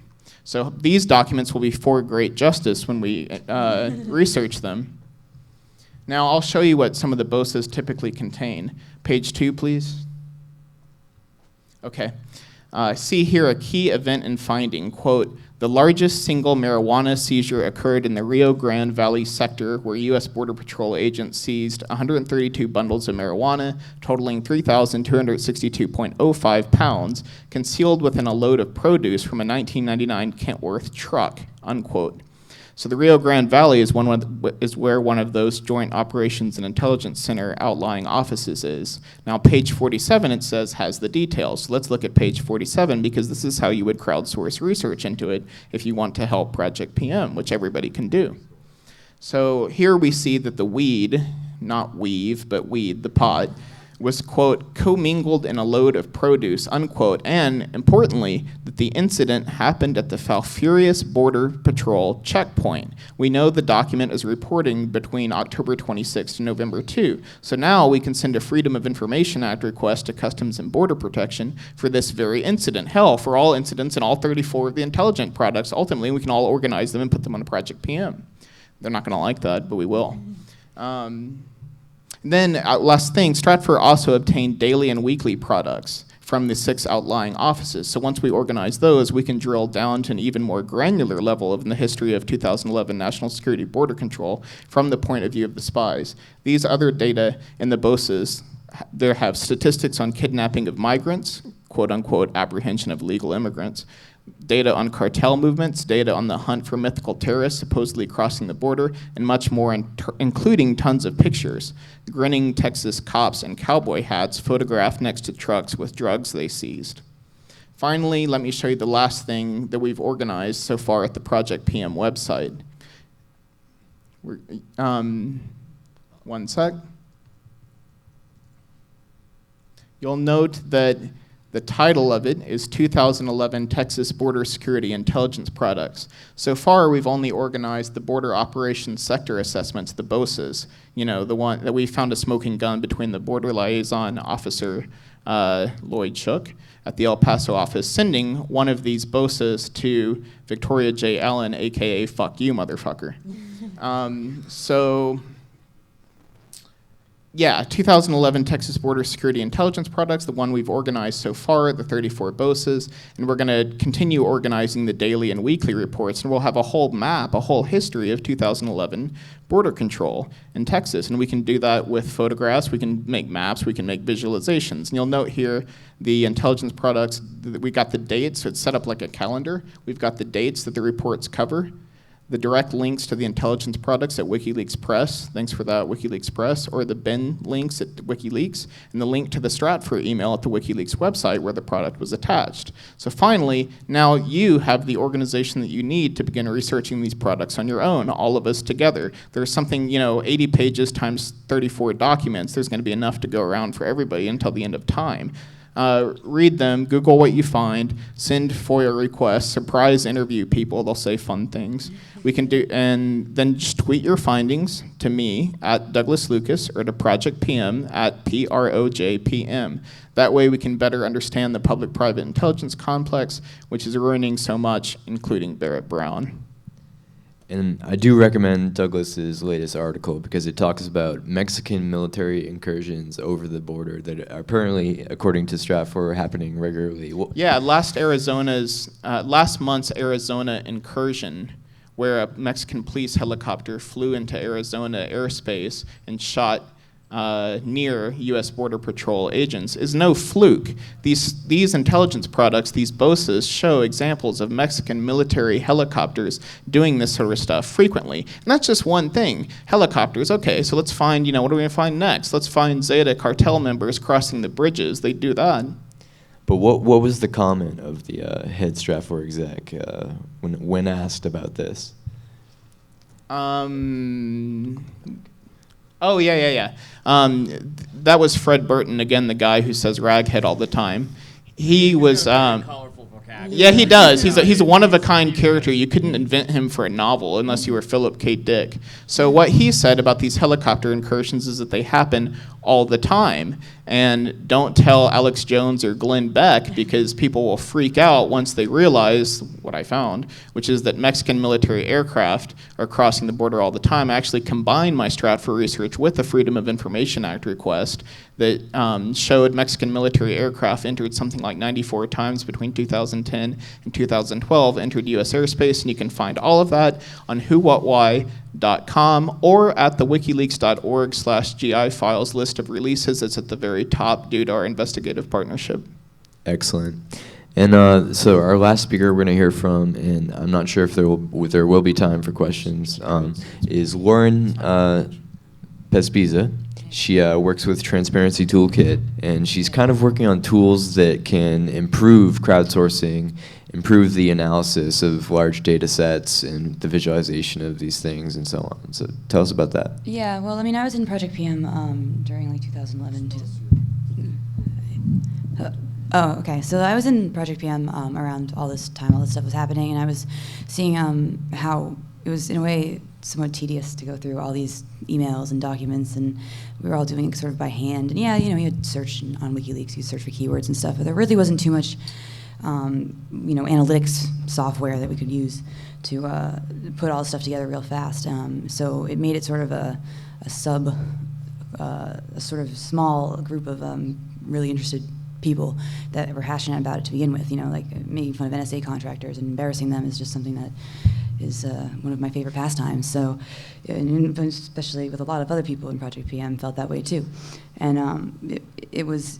So these documents will be for great justice when we research them. Now I'll show you what some of the BOSAs typically contain. Page 2, please. Okay. See here a key event and finding, quote, the largest single marijuana seizure occurred in the Rio Grande Valley sector where U.S. Border Patrol agents seized 132 bundles of marijuana totaling 3,262.05 pounds concealed within a load of produce from a 1999 Kentworth truck, unquote. So the Rio Grande Valley is where one of those Joint Operations and Intelligence Center outlying offices is. Now, page 47, it says, has the details. So let's look at page 47, because this is how you would crowdsource research into it if you want to help Project PM, which everybody can do. So here we see that the weed, not weave, but weed, the pot, was, quote, commingled in a load of produce, unquote, and, importantly, that the incident happened at the Falfurrias Border Patrol checkpoint. We know the document is reporting between October 26 and November 2, so now we can send a Freedom of Information Act request to Customs and Border Protection for this very incident. Hell, for all incidents in all 34 of the intelligent products, ultimately we can all organize them and put them on a Project PM. They're not going to like that, but we will. Then, last thing, Stratfor also obtained daily and weekly products from the 6 outlying offices. So once we organize those, we can drill down to an even more granular level of the history of 2011 National Security Border Control from the point of view of the spies. These other data in the BOSAs, they have statistics on kidnapping of migrants, quote-unquote apprehension of illegal immigrants, data on cartel movements, data on the hunt for mythical terrorists supposedly crossing the border, and much more, including tons of pictures. Grinning Texas cops in cowboy hats photographed next to trucks with drugs they seized. Finally, let me show you the last thing that we've organized so far at the Project PM website. One sec. You'll note that the title of it is 2011 Texas Border Security Intelligence Products. So far, we've only organized the Border Operations Sector Assessments, the BOSAs. You know, the one that we found a smoking gun between the Border Liaison Officer, Lloyd Shook, at the El Paso office, sending one of these BOSAs to Victoria J. Allen, AKA fuck you, motherfucker. Yeah, 2011 Texas Border Security Intelligence Products, the one we've organized so far, the 34 BOSAs, and we're going to continue organizing the daily and weekly reports, and we'll have a whole map, a whole history of 2011 border control in Texas, and we can do that with photographs, we can make maps, we can make visualizations. And you'll note here the intelligence products, we got the dates, so it's set up like a calendar. We've got the dates that the reports cover, the direct links to the intelligence products at WikiLeaks Press, thanks for that, WikiLeaks Press, or the bin links at WikiLeaks, and the link to the Stratfor email at the WikiLeaks website where the product was attached. So finally, now you have the organization that you need to begin researching these products on your own, all of us together. There's something, 80 pages times 34 documents. There's going to be enough to go around for everybody until the end of time. Read them, Google what you find, send FOIA requests, surprise interview people, they'll say fun things. We can do, and then just tweet your findings to me at Douglas Lucas or to Project PM at PROJPM. That way we can better understand the public-private intelligence complex, which is ruining so much, including Barrett Brown. And I do recommend Douglas's latest article because it talks about Mexican military incursions over the border that are apparently, according to Stratfor, happening regularly. Yeah, last month's Arizona incursion, where a Mexican police helicopter flew into Arizona airspace and shot near U.S. Border Patrol agents, is no fluke. These intelligence products, these BOSAs, show examples of Mexican military helicopters doing this sort of stuff frequently. And that's just one thing. Helicopters, okay, so let's find, what are we going to find next? Let's find Zeta cartel members crossing the bridges. They do that. But what was the comment of the head Stratfor exec when asked about this? Oh, yeah. That was Fred Burton, again, the guy who says raghead all the time. He was, yeah, he does. He's a one-of-a-kind character. You couldn't invent him for a novel unless you were Philip K. Dick. So what he said about these helicopter incursions is that they happen all the time. And don't tell Alex Jones or Glenn Beck, because people will freak out once they realize what I found, which is that Mexican military aircraft are crossing the border all the time. I actually combined my Stratfor research with the Freedom of Information Act request that showed Mexican military aircraft entered something like 94 times between 2010 and 2012, entered U.S. airspace, and you can find all of that on whowhatwhy.com or at the wikileaks.org/GI files list of releases. It's at the very top due to our investigative partnership. Excellent. And so our last speaker we're going to hear from, and I'm not sure if there will be time for questions, is Lauren Pespiza. She works with Transparency Toolkit, and she's kind of working on tools that can improve crowdsourcing, improve the analysis of large data sets and the visualization of these things and so on. So tell us about that. Yeah, well, I mean, I was in Project PM during like 2011. Oh, okay. So I was in Project PM around all this time, all this stuff was happening, and I was seeing how it was, in a way, somewhat tedious to go through all these emails and documents, and we were all doing it sort of by hand. And yeah, you had search on WikiLeaks, you search for keywords and stuff, but there really wasn't too much, analytics software that we could use to put all this stuff together real fast. So it made it sort of a sort of small group of really interested people that were passionate about it to begin with. Like making fun of NSA contractors and embarrassing them is just something that is one of my favorite pastimes. So, and especially with a lot of other people in Project PM felt that way too. And it was.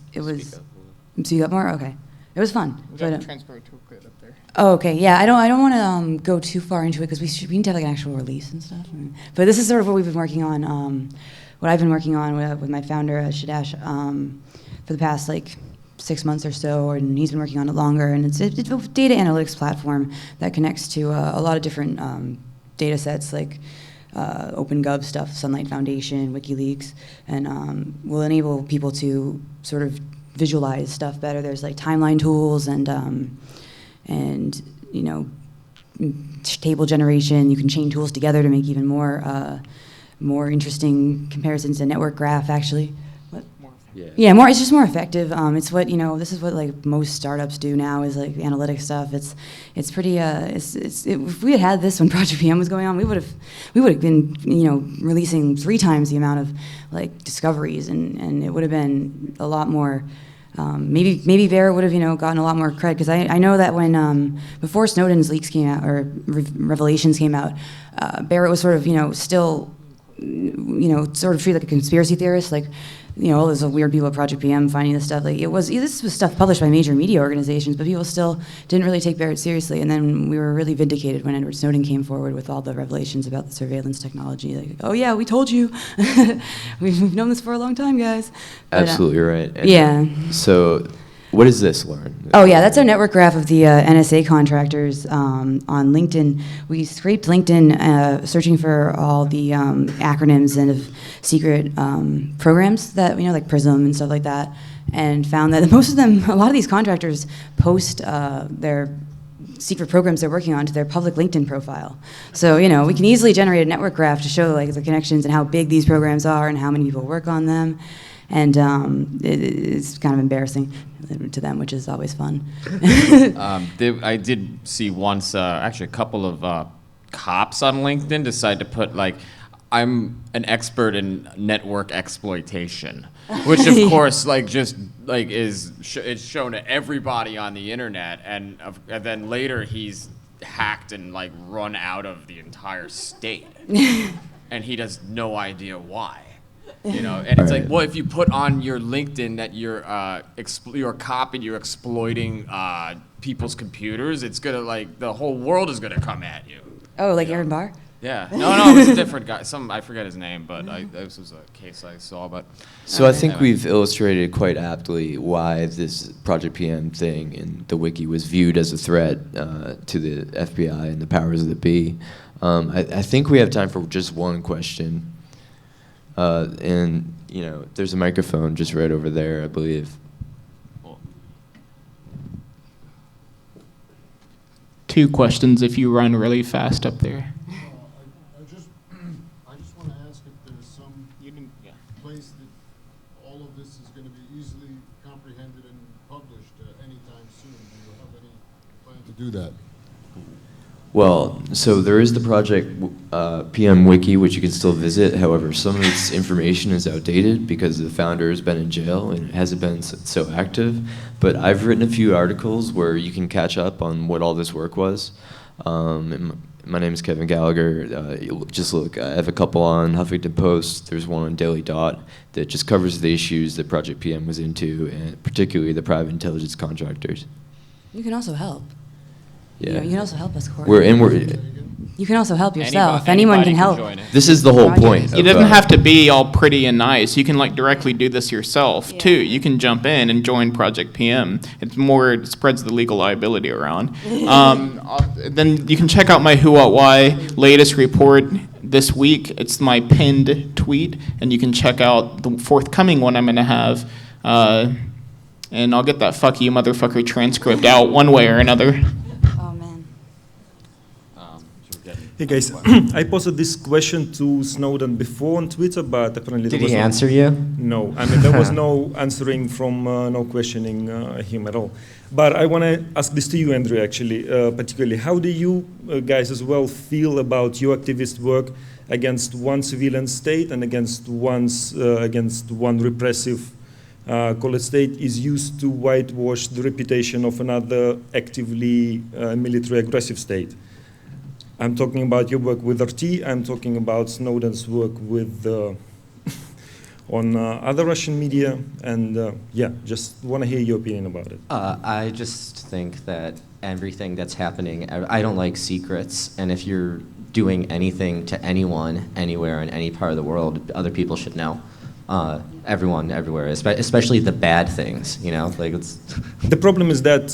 Speak up more? Okay. It was fun. We got the Transparent Toolkit up there. Oh, okay. Yeah, I don't want to go too far into it because we need to have like an actual release and stuff. But this is sort of what we've been working on. What I've been working on with my founder Shadash for the past 6 months or so, and he's been working on it longer. And it's a data analytics platform that connects to a lot of different data sets like OpenGov stuff, Sunlight Foundation, WikiLeaks, and will enable people to sort of visualize stuff better. There's timeline tools and table generation. You can chain tools together to make even more interesting comparisons to network graph, actually. Yeah, more. It's just more effective. It's what this is what most startups do now is analytic stuff. It's pretty. If we had this when Project PM was going on, we would have been releasing 3 times the amount of discoveries, and it would have been a lot more. Maybe Barrett would have gotten a lot more credit, because I know that when before Snowden's leaks came out or revelations came out, Barrett was sort of still sort of treated like a conspiracy theorist, all those weird people at Project PM finding this stuff. This was stuff published by major media organizations, but people still didn't really take Barrett seriously. And then we were really vindicated when Edward Snowden came forward with all the revelations about the surveillance technology. Oh yeah, we told you. We've known this for a long time, guys. Absolutely right. And yeah. So, what is this, Lauren? Oh yeah, that's a network graph of the NSA contractors on LinkedIn. We scraped LinkedIn searching for all the acronyms and of secret programs that like PRISM and stuff like that, and found that most of them, a lot of these contractors post their secret programs they're working on to their public LinkedIn profile. So we can easily generate a network graph to show the connections and how big these programs are and how many people work on them. And it's kind of embarrassing to them, which is always fun. I did see once, actually a couple of cops on LinkedIn decide to put like, I'm an expert in network exploitation, which of course like just like is shown to everybody on the internet, and then later he's hacked and like run out of the entire state, and he has no idea why. You know, and it's like, well, if you put on your LinkedIn that you're a cop and you're exploiting people's computers, it's gonna like the whole world is gonna come at you. Oh, like Aaron Barr? Yeah. No, it was a different guy. I forget his name, but this was a case I saw. But So I think we've illustrated quite aptly why this Project PM thing in the wiki was viewed as a threat to the FBI and the powers that be. I think we have time for just one question. And, you know, there's a microphone just right over there, I believe. Two questions if you run really fast up there. I just want to ask if there's some place that all of this is going to be easily comprehended and published anytime soon. Do you have any plan to do that? Well, so there is the Project PM Wiki, which you can still visit. However, some of its information is outdated because the founder has been in jail and it hasn't been so active. But I've written a few articles where you can catch up on what all this work was. My name is Kevin Gallagher. You'll just look. I have a couple on Huffington Post. There's one on Daily Dot that just covers the issues that Project PM was into, and particularly the private intelligence contractors. You can also help. Yeah. You know, you can also help us, Corey. You can also help yourself. Anyone can help. This is the whole point. It doesn't have to be all pretty and nice. You can like directly do this yourself too. You can jump in and join Project PM. It spreads the legal liability around. Then you can check out my Who What Why latest report this week. It's my pinned tweet, and you can check out the forthcoming one I'm going to have. And I'll get that "fuck you, motherfucker" transcript out one way or another. Hey guys, I posted this question to Snowden before on Twitter, but apparently Did he answer you? No, I mean there was no answering from, no questioning him at all. But I want to ask this to you, Andrew, actually, particularly. How do you guys as well feel about your activist work against one civilian state and against one repressive call it state is used to whitewash the reputation of another actively military aggressive state? I'm talking about your work with RT. I'm talking about Snowden's work with on other Russian media, and yeah, just want to hear your opinion about it. I just think that everything that's happening, I don't like secrets, and if you're doing anything to anyone, anywhere, in any part of the world, other people should know. Everyone, everywhere, especially the bad things, you know, like it's. The problem is that,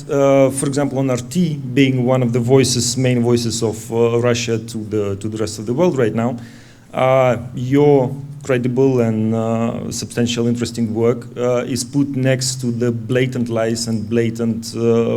for example, on RT, being one of the main voices of Russia to the rest of the world right now, your credible and substantial, interesting work is put next to the blatant lies and blatant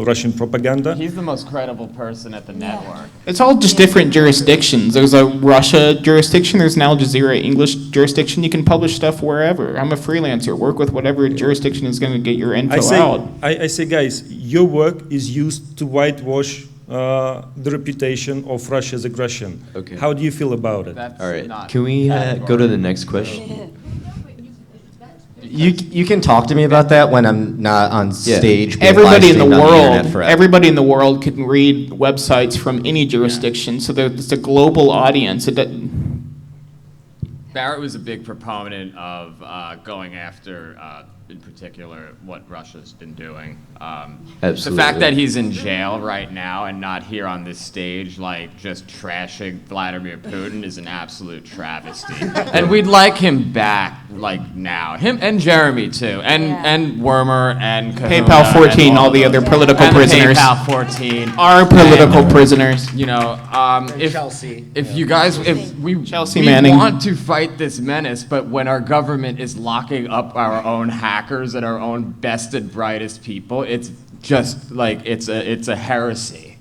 Russian propaganda. He's the most credible person at the network. It's all just different jurisdictions. There's a Russia jurisdiction, there's an Al Jazeera English jurisdiction. You can publish stuff wherever. I'm a freelancer. Work with whatever jurisdiction is going to get your info out. I say, guys, your work is used to whitewash the reputation of Russia's aggression. Okay. How do you feel about it? That's All right. not Can we go to the next question? You can talk to me about that when I'm not on stage. being Everybody in the live-streamed on internet world, forever. everybody in the world can read websites from any jurisdiction. So it's a global audience. Barrett was a big proponent of going after, in particular, what Russia's been doing. Absolutely. The fact that he's in jail right now and not here on this stage, like, just trashing Vladimir Putin is an absolute travesty. And we'd like him back, like, now. Him and Jeremy, too. And Wormer and Kahuna PayPal 14, and all the other political and prisoners. PayPal 14. Our political prisoners. You know, if you guys, if we Chelsea Manning. want to fight this menace, but when our government is locking up our own hackers and our own best and brightest people, it's just like it's a heresy.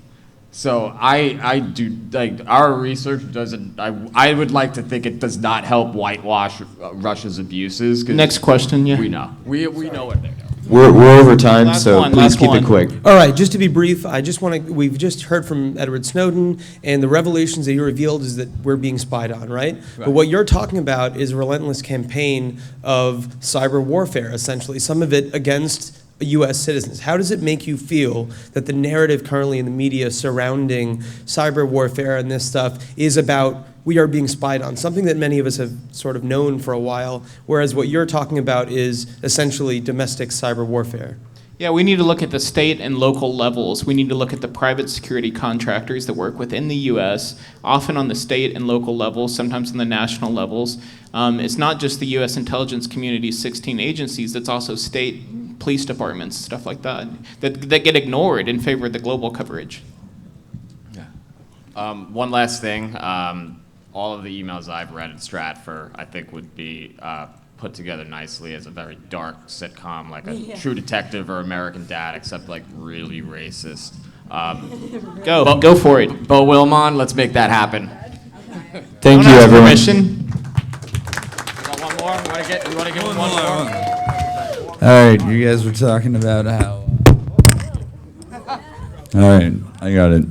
So I do like our research doesn't. I would like to think it does not help whitewash Russia's abuses. 'Cause Next question, yeah. we know what they're doing. We're over time, Last so one, please last keep one. it quick. All right, just to be brief, we've just heard from Edward Snowden, and the revelations that he revealed is that we're being spied on, right? But what you're talking about is a relentless campaign of cyber warfare, essentially, some of it against U.S. citizens. How does it make you feel that the narrative currently in the media surrounding cyber warfare and this stuff is about we are being spied on, something that many of us have sort of known for a while, whereas what you're talking about is essentially domestic cyber warfare? Yeah, we need to look at the state and local levels. We need to look at the private security contractors that work within the U.S., often on the state and local levels, sometimes on the national levels. It's not just the U.S. intelligence community's 16 agencies, it's also state police departments, stuff like that, that get ignored in favor of the global coverage. One last thing. All of the emails I've read in Stratfor, I think, would be put together nicely as a very dark sitcom, like a True Detective or American Dad, except like really racist. Go for it. Bo Wilmon, let's make that happen. Thank you, everyone. Permission. One more? You want to give one more? All right, you guys were talking about how... All right, I got it.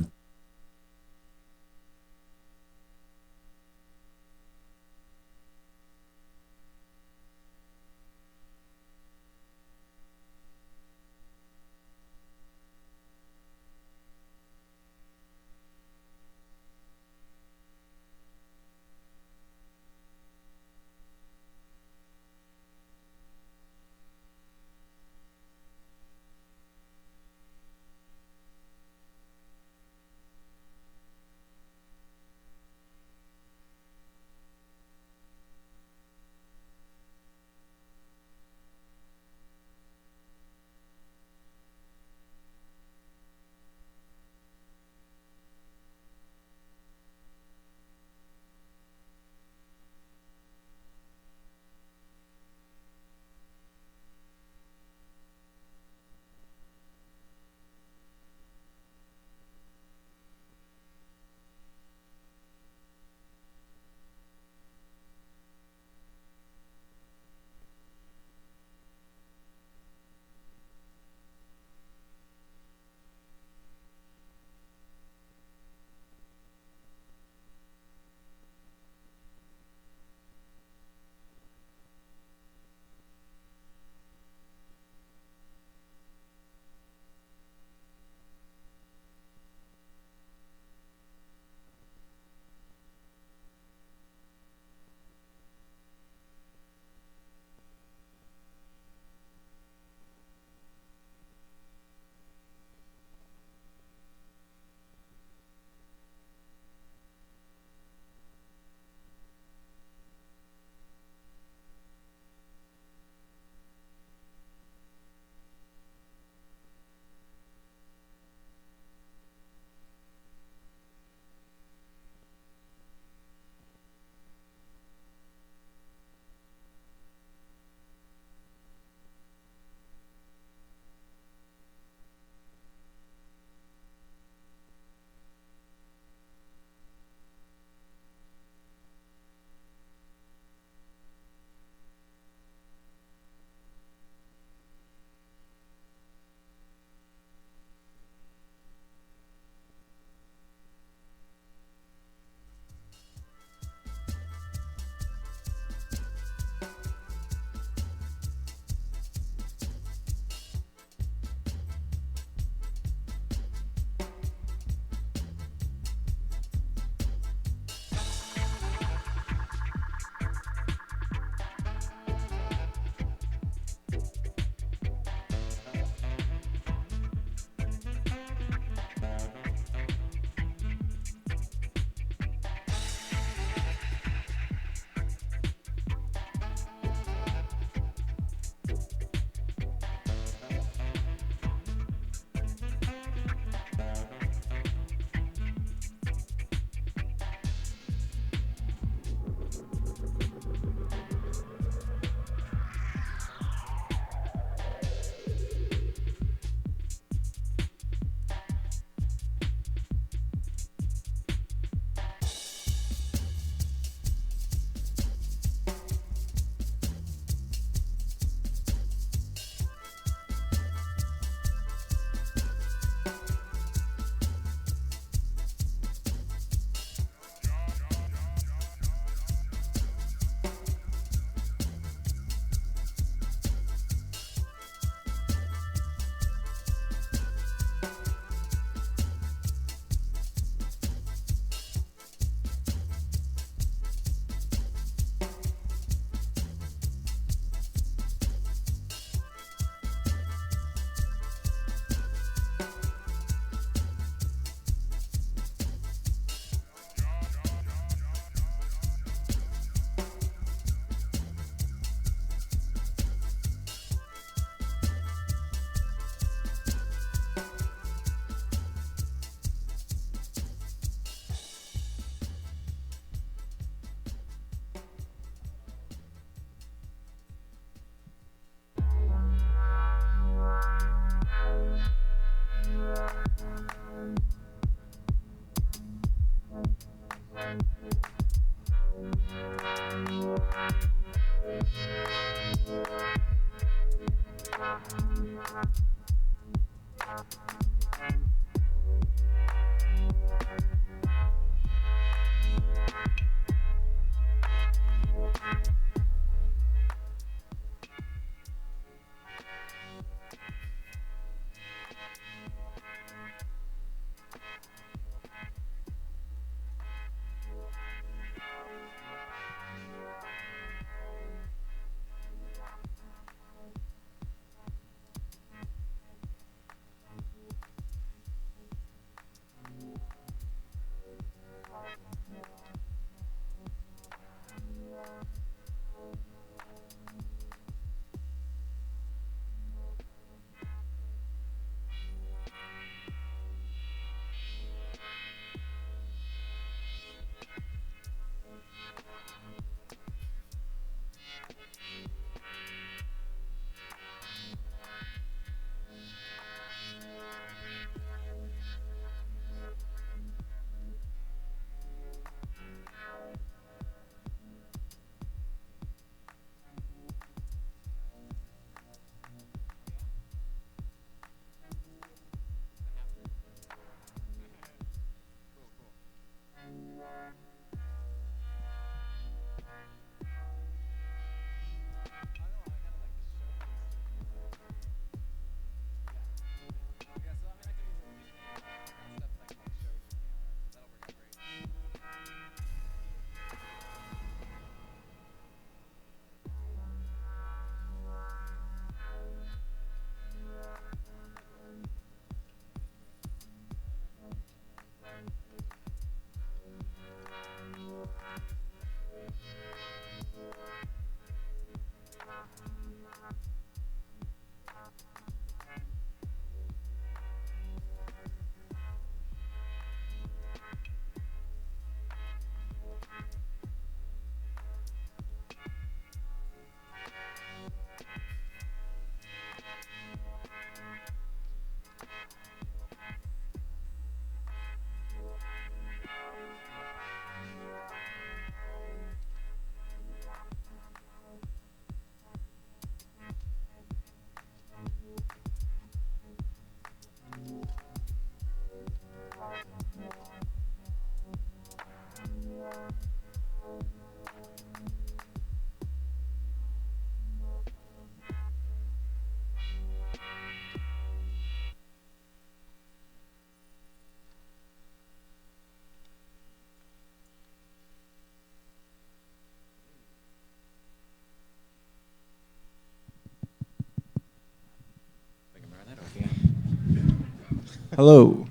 Hello.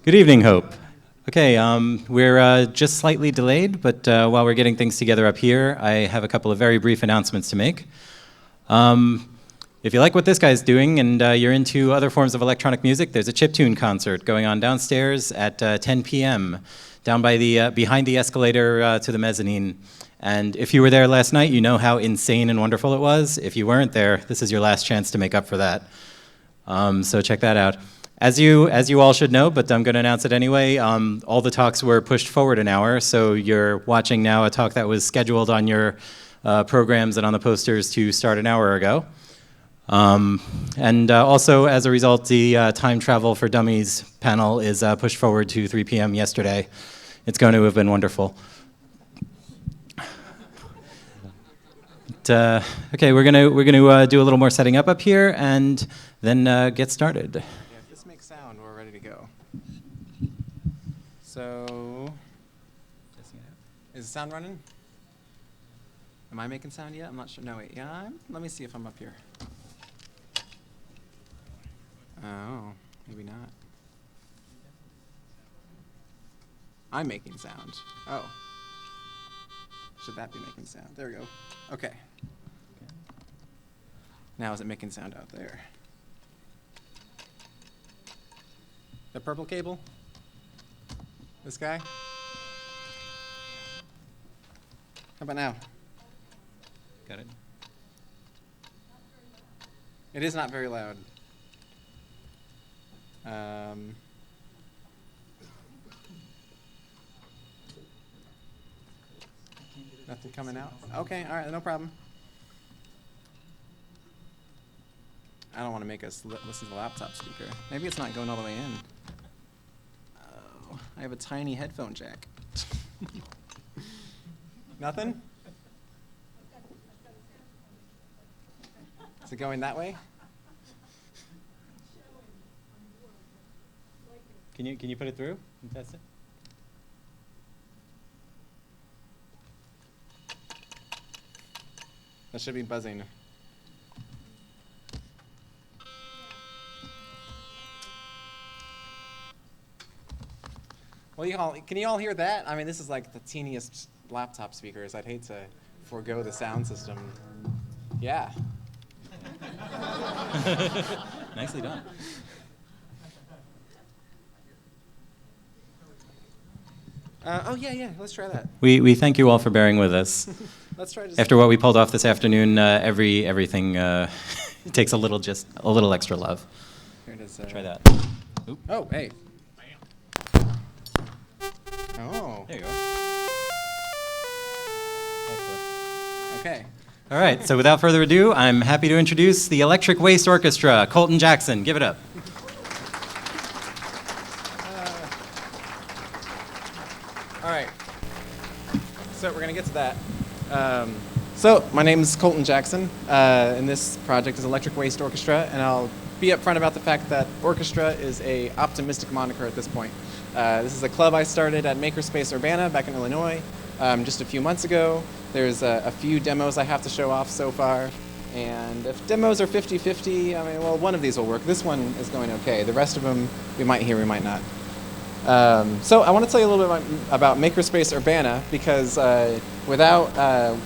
Good evening, Hope. Okay, we're just slightly delayed, but while we're getting things together up here, I have a couple of very brief announcements to make. If you like what this guy's doing and you're into other forms of electronic music, there's a chiptune concert going on downstairs at 10 p.m. down by the behind the escalator to the mezzanine. And if you were there last night, you know how insane and wonderful it was. If you weren't there, this is your last chance to make up for that. So check that out. As you all should know, but I'm going to announce it anyway, all the talks were pushed forward an hour, so you're watching now a talk that was scheduled on your programs and on the posters to start an hour ago. And also, as a result, the Time Travel for Dummies panel is pushed forward to 3 p.m. yesterday. It's going to have been wonderful. Okay, we're gonna do a little more setting up here and then get started. Yeah, if this makes sound, we're ready to go. So, is the sound running? Am I making sound yet? I'm not sure. No, wait. Yeah, let me see if I'm up here. Oh, maybe not. I'm making sound. Oh. Should that be making sound? There we go. Okay. Now is it making sound out there? The purple cable? This guy? How about now? Got it. It is not very loud. Nothing coming out? Okay, all right, no problem. I don't want to make us listen to the laptop speaker. Maybe it's not going all the way in. Oh, I have a tiny headphone jack. Nothing? Is it going that way? Can you put it through and test it? That should be buzzing. Well, can you all hear that? I mean, this is like the teeniest laptop speakers. I'd hate to forego the sound system. Yeah. Nicely done. Oh, yeah, let's try that. We thank you all for bearing with us. Let's try After what we pulled off this afternoon, everything takes a little extra love. Here it is. Try that. Oop. Oh, hey. Oh. There you go. Excellent. Okay. All right, so without further ado, I'm happy to introduce the Electric Waste Orchestra, Colton Jackson. Give it up. All right. So we're going to get to that. So my name is Colton Jackson, and this project is Electric Waste Orchestra, and I'll be upfront about the fact that orchestra is a optimistic moniker at this point. This is a club I started at Makerspace Urbana back in Illinois just a few months ago. There's a few demos I have to show off so far, and if demos are 50-50, I mean, well, one of these will work. This one is going okay. The rest of them we might hear, we might not. So I want to tell you a little bit about Makerspace Urbana because without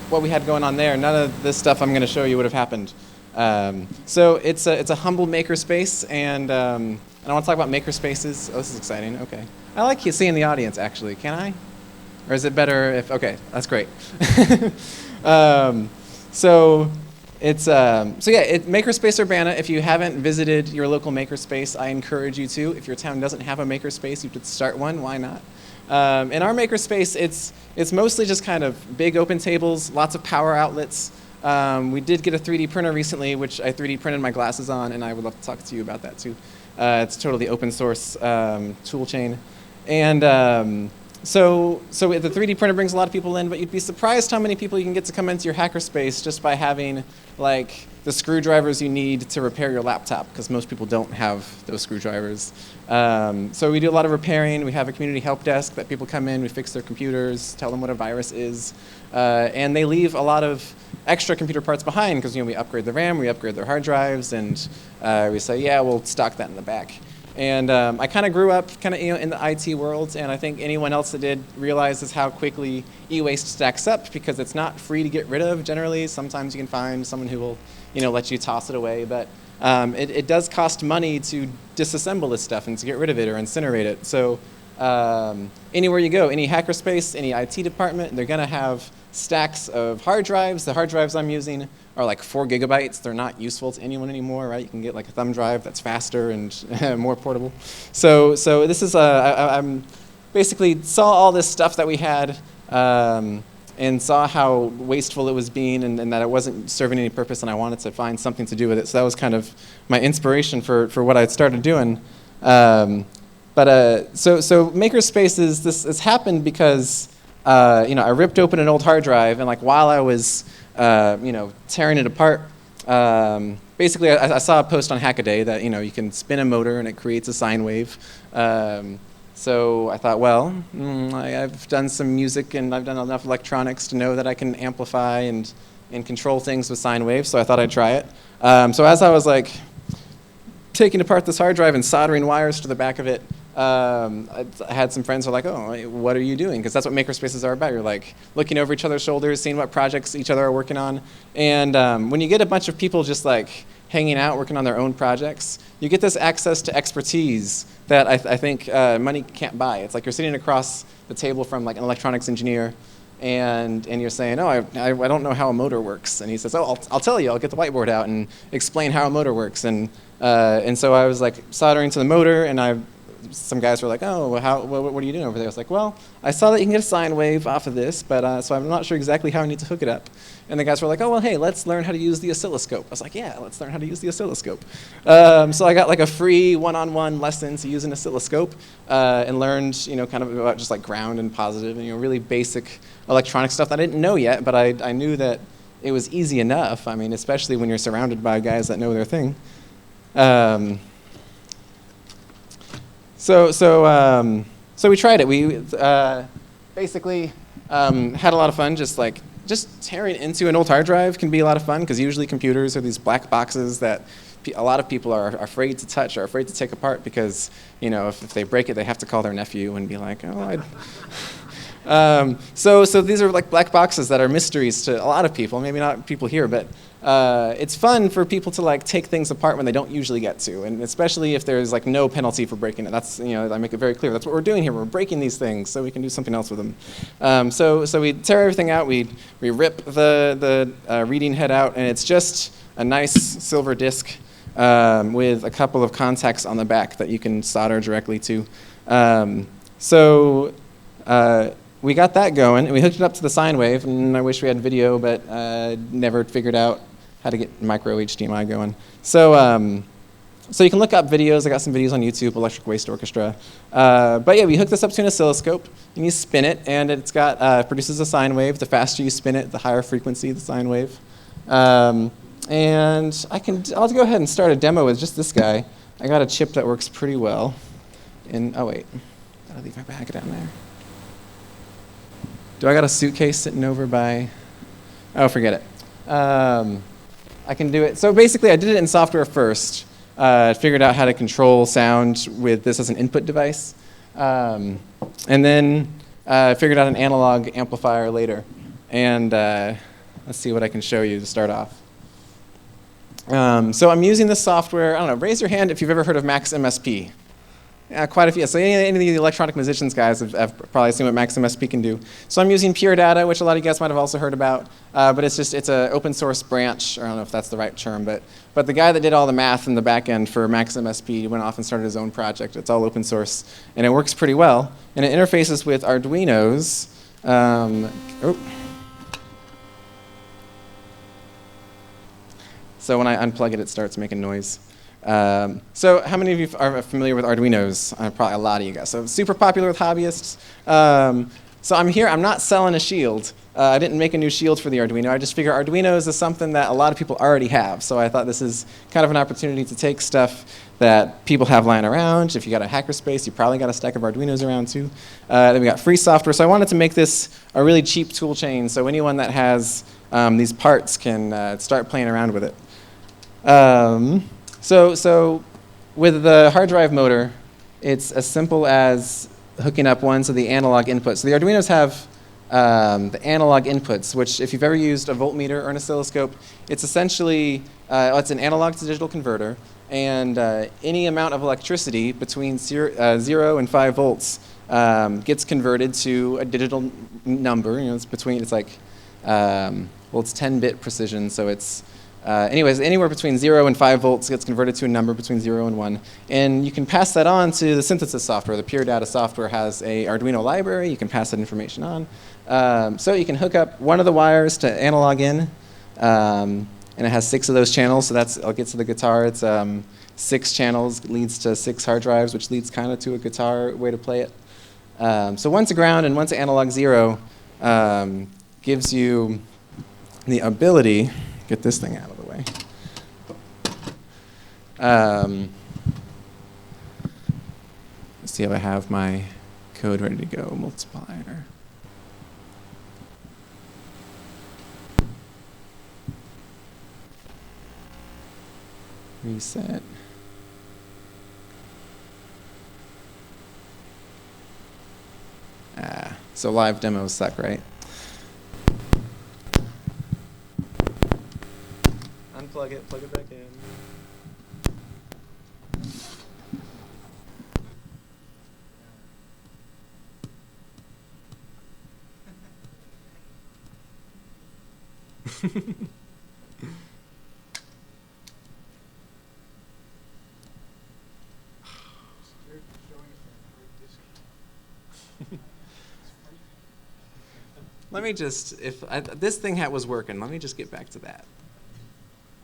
what we had going on there, none of this stuff I'm going to show you would have happened. So it's a humble makerspace, and I want to talk about makerspaces. Oh, this is exciting. Okay, I like seeing the audience. Actually, can I? Or is it better if? Okay, that's great. So it's Makerspace Urbana. If you haven't visited your local makerspace, I encourage you to. If your town doesn't have a makerspace, you could start one. Why not? In our makerspace, it's mostly just kind of big open tables, lots of power outlets. We did get a 3D printer recently, which I 3D printed my glasses on, and I would love to talk to you about that too. It's totally open source tool chain, and so the 3D printer brings a lot of people in, but you'd be surprised how many people you can get to come into your hackerspace just by having like the screwdrivers you need to repair your laptop, because most people don't have those screwdrivers. So we do a lot of repairing. We have a community help desk that people come in, we fix their computers, tell them what a virus is, and they leave a lot of extra computer parts behind because we upgrade the RAM, we upgrade their hard drives, and we say, yeah, we'll stock that in the back. And I kind of grew up kind of in the IT world, and I think anyone else that did realizes how quickly e-waste stacks up, because it's not free to get rid of generally. Sometimes you can find someone who will let you toss it away, but it does cost money to disassemble this stuff and to get rid of it or incinerate it. So anywhere you go, any hackerspace, any IT department, they're going to have stacks of hard drives. The hard drives I'm using are like 4 gigabytes. They're not useful to anyone anymore, right? You can get like a thumb drive that's faster and more portable. So this is I'm basically saw all this stuff that we had and saw how wasteful it was being, and that it wasn't serving any purpose, and I wanted to find something to do with it. So that was kind of my inspiration for what I started doing. So makerspaces, this has happened because I ripped open an old hard drive, and like while I was tearing it apart, basically I saw a post on Hackaday that you can spin a motor and it creates a sine wave. So I thought, well, I've done some music and I've done enough electronics to know that I can amplify and control things with sine waves. So I thought I'd try it. So as I was like taking apart this hard drive and soldering wires to the back of it, I had some friends who were like, oh, what are you doing? Because that's what makerspaces are about. You're like looking over each other's shoulders, seeing what projects each other are working on. And when you get a bunch of people just like hanging out, working on their own projects, you get this access to expertise that I think money can't buy. It's like you're sitting across the table from like an electronics engineer, and you're saying, oh, I don't know how a motor works. And he says, oh, I'll tell you. I'll get the whiteboard out and explain how a motor works. And so I was like soldering to the motor, and some guys were like, oh, well, what are you doing over there? I was like, well, I saw that you can get a sine wave off of this, but so I'm not sure exactly how I need to hook it up. And the guys were like, oh, well, hey, let's learn how to use the oscilloscope. I was like, yeah, let's learn how to use the oscilloscope. So I got like a free one-on-one lesson to use an oscilloscope and learned, kind of about just like ground and positive and, really basic electronic stuff that I didn't know yet, but I knew that it was easy enough. I mean, especially when you're surrounded by guys that know their thing. So we tried it. We basically had a lot of fun. Just tearing into an old hard drive can be a lot of fun, because usually computers are these black boxes that a lot of people are afraid to touch or afraid to take apart, because if they break it, they have to call their nephew and be like, oh, so these are like black boxes that are mysteries to a lot of people. Maybe not people here, but it's fun for people to like take things apart when they don't usually get to, and especially if there's like no penalty for breaking it. That's I make it very clear. That's what we're doing here. We're breaking these things so we can do something else with them. So we tear everything out. We rip the reading head out, and it's just a nice silver disc with a couple of contacts on the back that you can solder directly to. We got that going, and we hooked it up to the sine wave, and I wish we had video, but never figured out how to get micro HDMI going. So you can look up videos. I got some videos on YouTube, Electric Waste Orchestra. But yeah, we hooked this up to an oscilloscope, and you spin it, and it's got produces a sine wave. The faster you spin it, the higher frequency the sine wave. And I'll go ahead and start a demo with just this guy. I got a chip that works pretty well. Oh wait, gotta leave my bag down there. Do I got a suitcase sitting over by? Oh, forget it. I can do it. So basically, I did it in software first. Figured out how to control sound with this as an input device. And then figured out an analog amplifier later. And let's see what I can show you to start off. So I'm using this software. I don't know, raise your hand if you've ever heard of Max MSP. Yeah, quite a few. So any of the electronic musicians guys have probably seen what Max MSP can do. So I'm using Pure Data, which a lot of you guys might have also heard about. But it's an open source branch. Or I don't know if that's the right term, but the guy that did all the math in the back end for Max MSP went off and started his own project. It's all open source, and it works pretty well. And it interfaces with Arduinos. So when I unplug it, it starts making noise. So how many of you are familiar with Arduinos? Probably a lot of you guys. So super popular with hobbyists. So I'm here. I'm not selling a shield. I didn't make a new shield for the Arduino. I just figure Arduinos is something that a lot of people already have. So I thought this is kind of an opportunity to take stuff that people have lying around. If you got a hackerspace, you probably got a stack of Arduinos around too. Then we got free software. So I wanted to make this a really cheap tool chain so anyone that has these parts can start playing around with it. So with the hard drive motor, it's as simple as hooking up one to the analog input. So the Arduinos have the analog inputs, which if you've ever used a voltmeter or an oscilloscope, it's essentially, it's an analog to digital converter, and any amount of electricity between 0 and 5 volts gets converted to a digital number. You know, it's like, well, it's 10-bit precision, so it's, anyways, anywhere between 0 and 5 volts gets converted to a number between 0 and 1. And you can pass that on to the synthesis software. The Pure Data software has a Arduino library. You can pass that information on. So you can hook up one of the wires to analog in, and it has 6 of those channels. So that's, I'll get to the guitar. It's 6 channels, leads to 6 hard drives, which leads kind of to a guitar way to play it. So one to ground and one to analog 0 gives you the ability, get this thing out of the way. Let's see if I have my code ready to go, multiplier. Reset. So live demos suck, right? Unplug it, plug it back in. Let me just, this thing was working, let me just get back to that.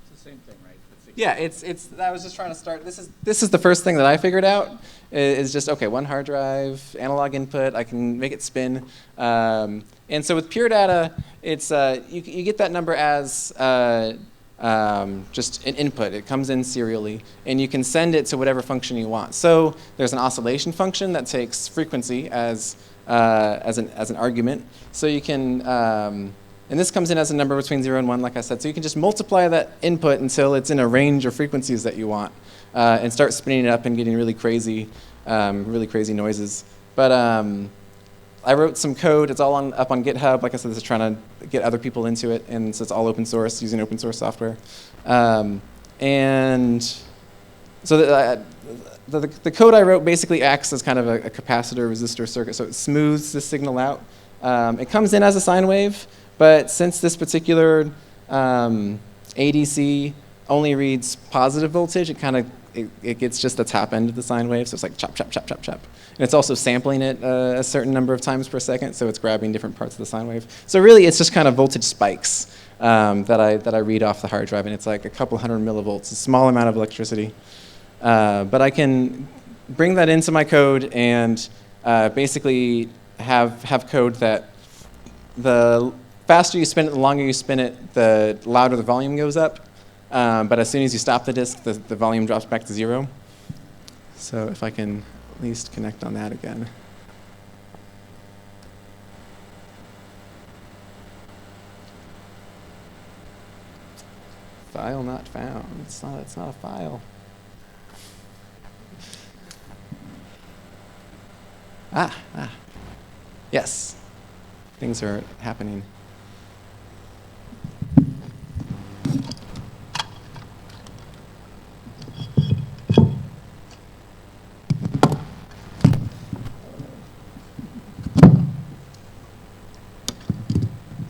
It's the same thing, right? Yeah, I was just trying to start, this is the first thing that I figured out, is just, okay, one hard drive, analog input, I can make it spin. And so with Pure Data, it's, you get that number as just an input. It comes in serially, and you can send it to whatever function you want. So there's an oscillation function that takes frequency as an argument. So you can, and this comes in as a number between 0 and 1, like I said. So you can just multiply that input until it's in a range of frequencies that you want, and start spinning it up and getting really crazy noises. But I wrote some code. It's all up on GitHub. Like I said, this is trying to get other people into it, and so it's all open source, using open source software. And so the code I wrote basically acts as kind of a capacitor resistor circuit, so it smooths the signal out. It comes in as a sine wave, but since this particular ADC only reads positive voltage, it gets just the top end of the sine wave, so it's like chop, chop, chop, chop, chop. And it's also sampling it a certain number of times per second, so it's grabbing different parts of the sine wave. So really, it's just kind of voltage spikes that I read off the hard drive, and it's like a couple hundred millivolts, a small amount of electricity. But I can bring that into my code and basically have code that the faster you spin it, the longer you spin it, the louder the volume goes up. But as soon as you stop the disk, the volume drops back to 0. So if I can at least connect on that again. File not found. It's not a file. Yes. Things are happening.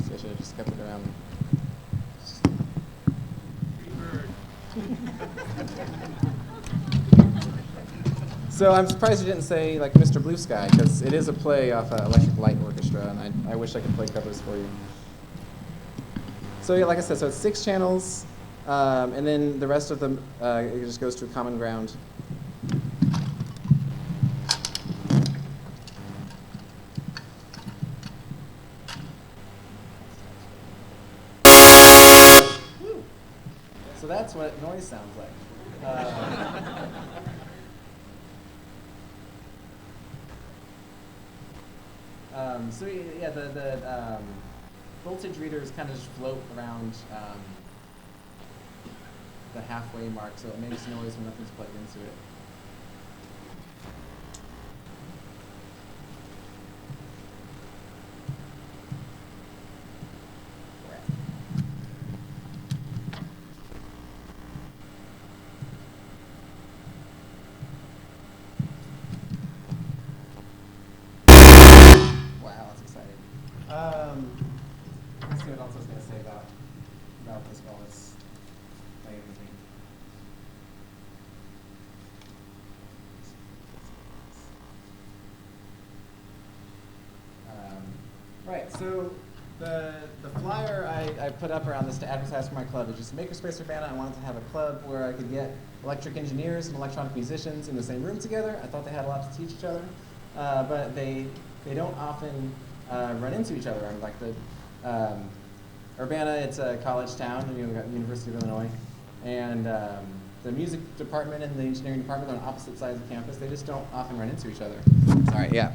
So I should have just kept it around. So I'm surprised you didn't say like Mr. Blue Sky, because it is a play off Electric Light Orchestra, and I wish I could play covers for you. So yeah, like I said, so it's 6 channels, and then the rest of them it just goes to a common ground. So that's what noise sounds like. So yeah, the voltage readers kind of just float around the halfway mark, so it makes noise when nothing's plugged into it. Let's see what else I was going to say about this while it's playing with me. Right, so the flyer I put up around this to advertise for my club is just Makerspace Urbana. I wanted to have a club where I could get electric engineers and electronic musicians in the same room together. I thought they had a lot to teach each other, but they don't often run into each other. I mean, like Urbana, it's a college town, and we've got the University of Illinois, and the music department and the engineering department are on opposite sides of campus. They just don't often run into each other. Sorry, yeah.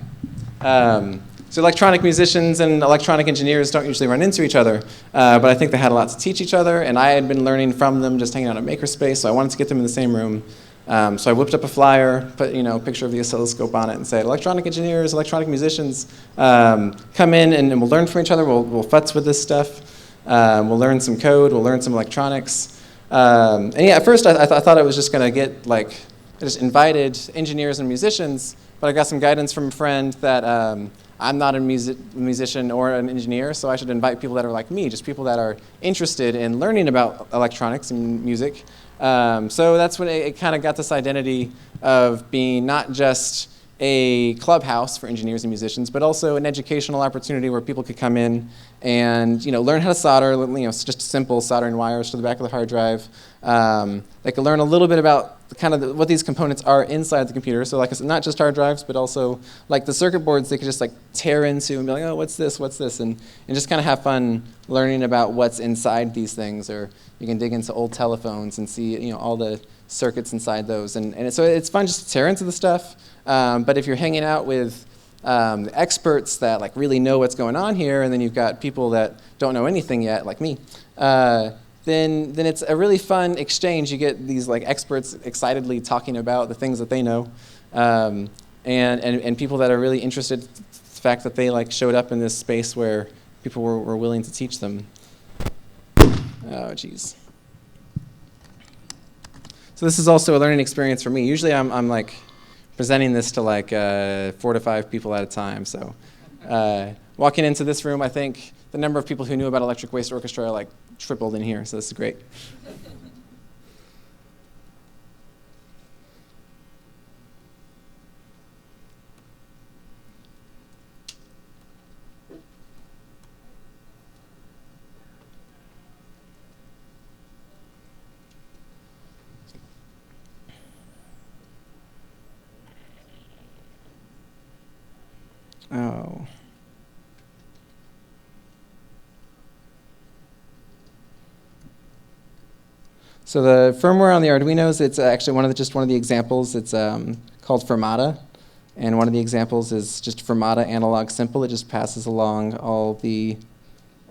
So electronic musicians and electronic engineers don't usually run into each other, but I think they had a lot to teach each other, and I had been learning from them just hanging out at Makerspace, so I wanted to get them in the same room. So I whipped up a flyer, put a picture of the oscilloscope on it, and said, electronic engineers, electronic musicians, come in and we'll learn from each other. We'll futz with this stuff. We'll learn some code. We'll learn some electronics. And yeah, at first I thought I was just going to get I just invited engineers and musicians, but I got some guidance from a friend that I'm not a musician or an engineer, so I should invite people that are like me, just people that are interested in learning about electronics and music. So that's when it kind of got this identity of being not just a clubhouse for engineers and musicians, but also an educational opportunity where people could come in and learn how to solder, just simple soldering wires to the back of the hard drive. They could learn a little bit about what these components are inside the computer. So like I said, not just hard drives, but also like the circuit boards they could just tear into and be like, oh, what's this, and just kind of have fun learning about what's inside these things. Or you can dig into old telephones and see all the circuits inside those. And so it's fun just to tear into the stuff. But if you're hanging out with experts that really know what's going on here, and then you've got people that don't know anything yet, like me, then it's a really fun exchange. You get these experts excitedly talking about the things that they know, and people that are really interested in the fact that they showed up in this space where people were willing to teach them. Oh, geez. So this is also a learning experience for me. Usually I'm presenting this to 4 to 5 people at a time. So walking into this room, I think the number of people who knew about Electric Waste Orchestra tripled in here, so this is great. Oh. So the firmware on the Arduinos, it's actually just one of the examples. It's called Fermata, and one of the examples is just Fermata analog simple. It just passes along all the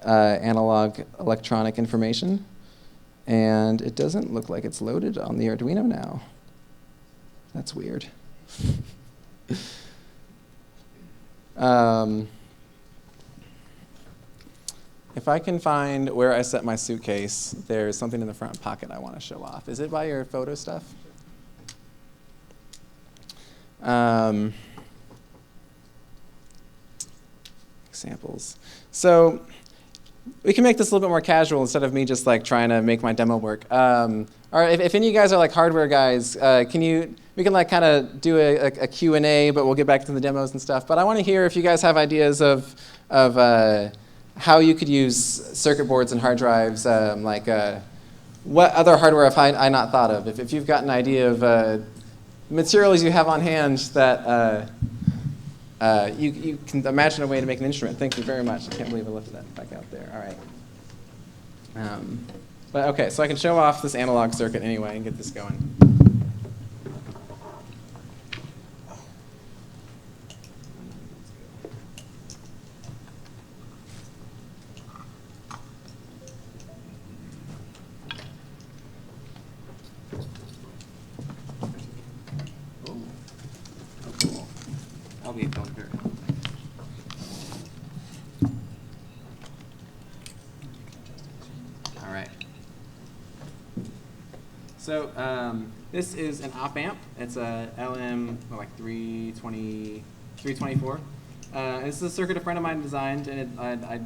analog electronic information, and it doesn't look like it's loaded on the Arduino now. That's weird. If I can find where I set my suitcase, there's something in the front pocket I want to show off. Is it by your photo stuff? Examples. So we can make this a little bit more casual instead of me just trying to make my demo work. All right, if any of you guys are hardware guys, we can kind of do a Q&A, but we'll get back to the demos and stuff. But I want to hear if you guys have ideas of how you could use circuit boards and hard drives, what other hardware have I not thought of? If you've got an idea of materials you have on hand that you can imagine a way to make an instrument. Thank you very much. I can't believe I left that back out there. All right. But okay, so I can show off this analog circuit anyway and get this going. I'll be going here. All right. So this is an op amp. It's a LM 324. This is a circuit a friend of mine designed, and I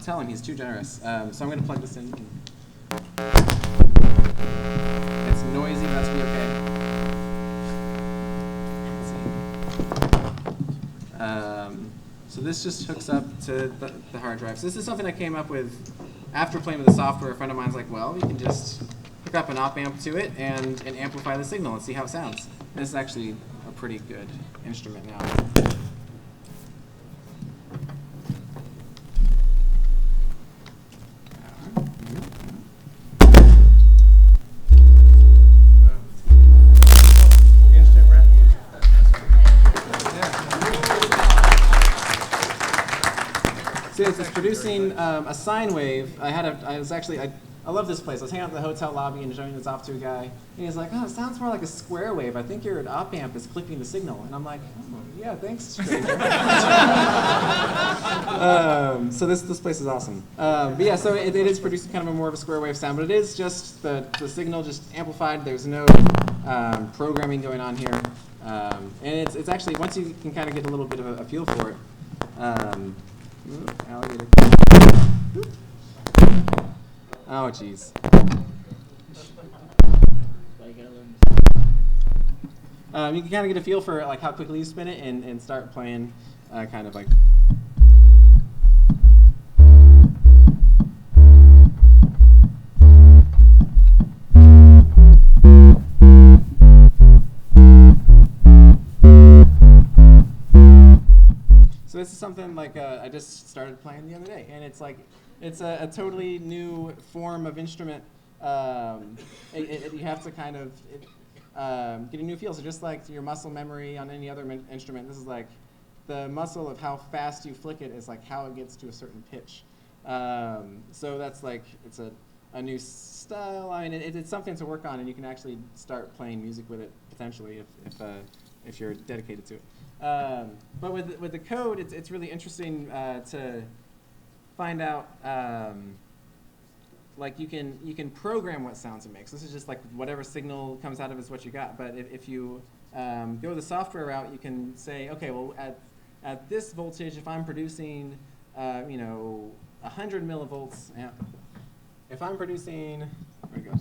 tell him he's too generous. So I'm going to plug this in. It's noisy, but that's be okay. So this just hooks up to the hard drive. So this is something I came up with after playing with the software. A friend of mine's like, well, you can just hook up an op amp to it and amplify the signal and see how it sounds. And this is actually a pretty good instrument now. It's producing a sine wave. I love this place. I was hanging out in the hotel lobby and showing this off to a guy, and he's like, "Oh, it sounds more like a square wave. I think your op amp is clipping the signal." And I'm like, "Oh, yeah, thanks, stranger." So this place is awesome. But yeah, so it is producing kind of more of a square wave sound, but it is just the signal just amplified. There's no programming going on here, and it's actually, once you can kind of get a little bit of a feel for it. Alligator. Oh, jeez. You can kind of get a feel for like how quickly you spin it and start playing kind of like. So this is something like I just started playing the other day, and it's like it's a totally new form of instrument. You have to kind of get a new feel. So just like your muscle memory on any other instrument, this is like the muscle of how fast you flick it is like how it gets to a certain pitch. So that's like it's a new style. I mean, it's something to work on, and you can actually start playing music with it potentially if you're dedicated to it. But with the code, it's really interesting to find out. Like you can program what sounds it makes. This is just like whatever signal comes out of it is what you got. But if you go the software route, you can say, okay, well at this voltage, if I'm producing 100 millivolts, if I'm producing, where it goes?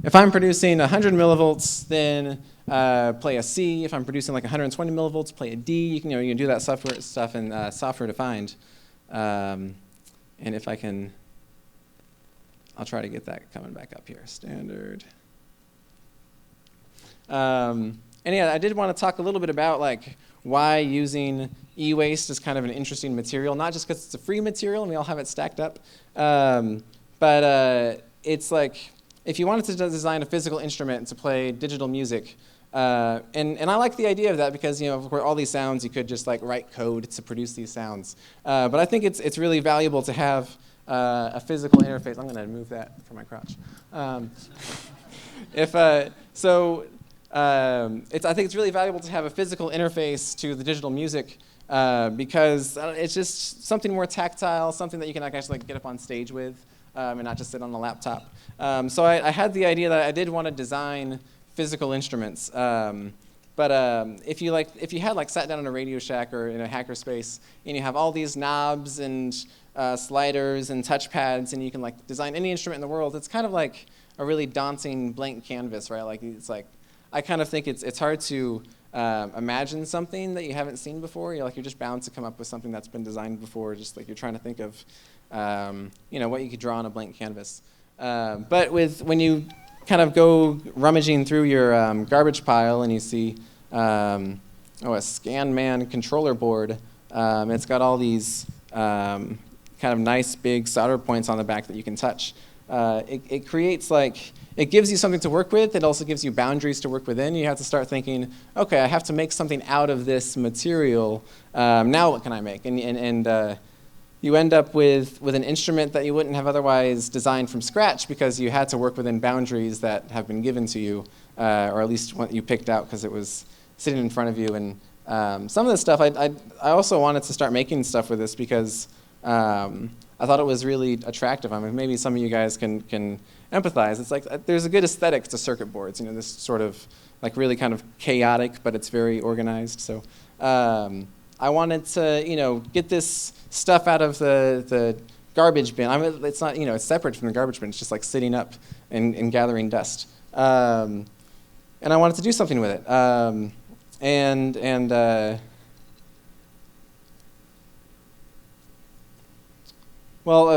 If I'm producing 100 millivolts, then play a C. If I'm producing like 120 millivolts, play a D. You can do that software stuff in software defined. And if I can, I'll try to get that coming back up here. Standard. And yeah, I did want to talk a little bit about like why using e-waste is kind of an interesting material. Not just because it's a free material and we all have it stacked up, but it's like, if you wanted to design a physical instrument to play digital music, and I like the idea of that because for all these sounds you could just like write code to produce these sounds. But I think it's really valuable to have a physical interface. I'm going to move that for my crotch. I think it's really valuable to have a physical interface to the digital music because it's just something more tactile, something that you can actually get up on stage with. And not just sit on a laptop. So I had the idea that I did want to design physical instruments. But if you had sat down in a Radio Shack or in a hackerspace and you have all these knobs and sliders and touchpads and you can design any instrument in the world, it's kind of like a really daunting blank canvas, right? I kind of think it's hard to imagine something that you haven't seen before. You're just bound to come up with something that's been designed before. Just like you're trying to think of what you could draw on a blank canvas. But when you kind of go rummaging through your garbage pile and you see a ScanMan controller board, it's got all these kind of nice big solder points on the back that you can touch. It creates it gives you something to work with. It also gives you boundaries to work within. You have to start thinking, okay, I have to make something out of this material. Now what can I make? And you end up with an instrument that you wouldn't have otherwise designed from scratch because you had to work within boundaries that have been given to you, or at least what you picked out because it was sitting in front of you. And some of this stuff, I also wanted to start making stuff with this because I thought it was really attractive. I mean, maybe some of you guys can empathize. It's there's a good aesthetic to circuit boards. This sort of really kind of chaotic, but it's very organized. So I wanted to, get this stuff out of the garbage bin. It's not, it's separate from the garbage bin. It's just like sitting up and gathering dust. And I wanted to do something with it.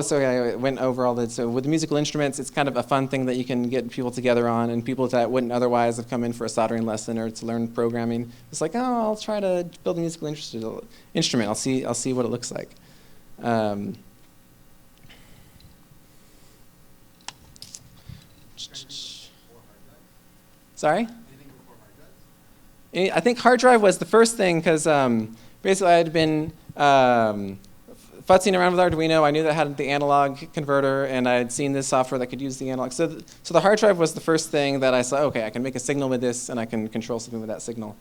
So I went over all that. So with the musical instruments, it's kind of a fun thing that you can get people together on, and people that wouldn't otherwise have come in for a soldering lesson or to learn programming. It's like, oh, I'll try to build a musical instrument. I'll see what it looks like. Sorry? I think hard drive was the first thing because basically I had been futzing around with Arduino. I knew that had the analog converter, and I had seen this software that could use the analog. So the hard drive was the first thing that I saw, okay, I can make a signal with this, and I can control something with that signal.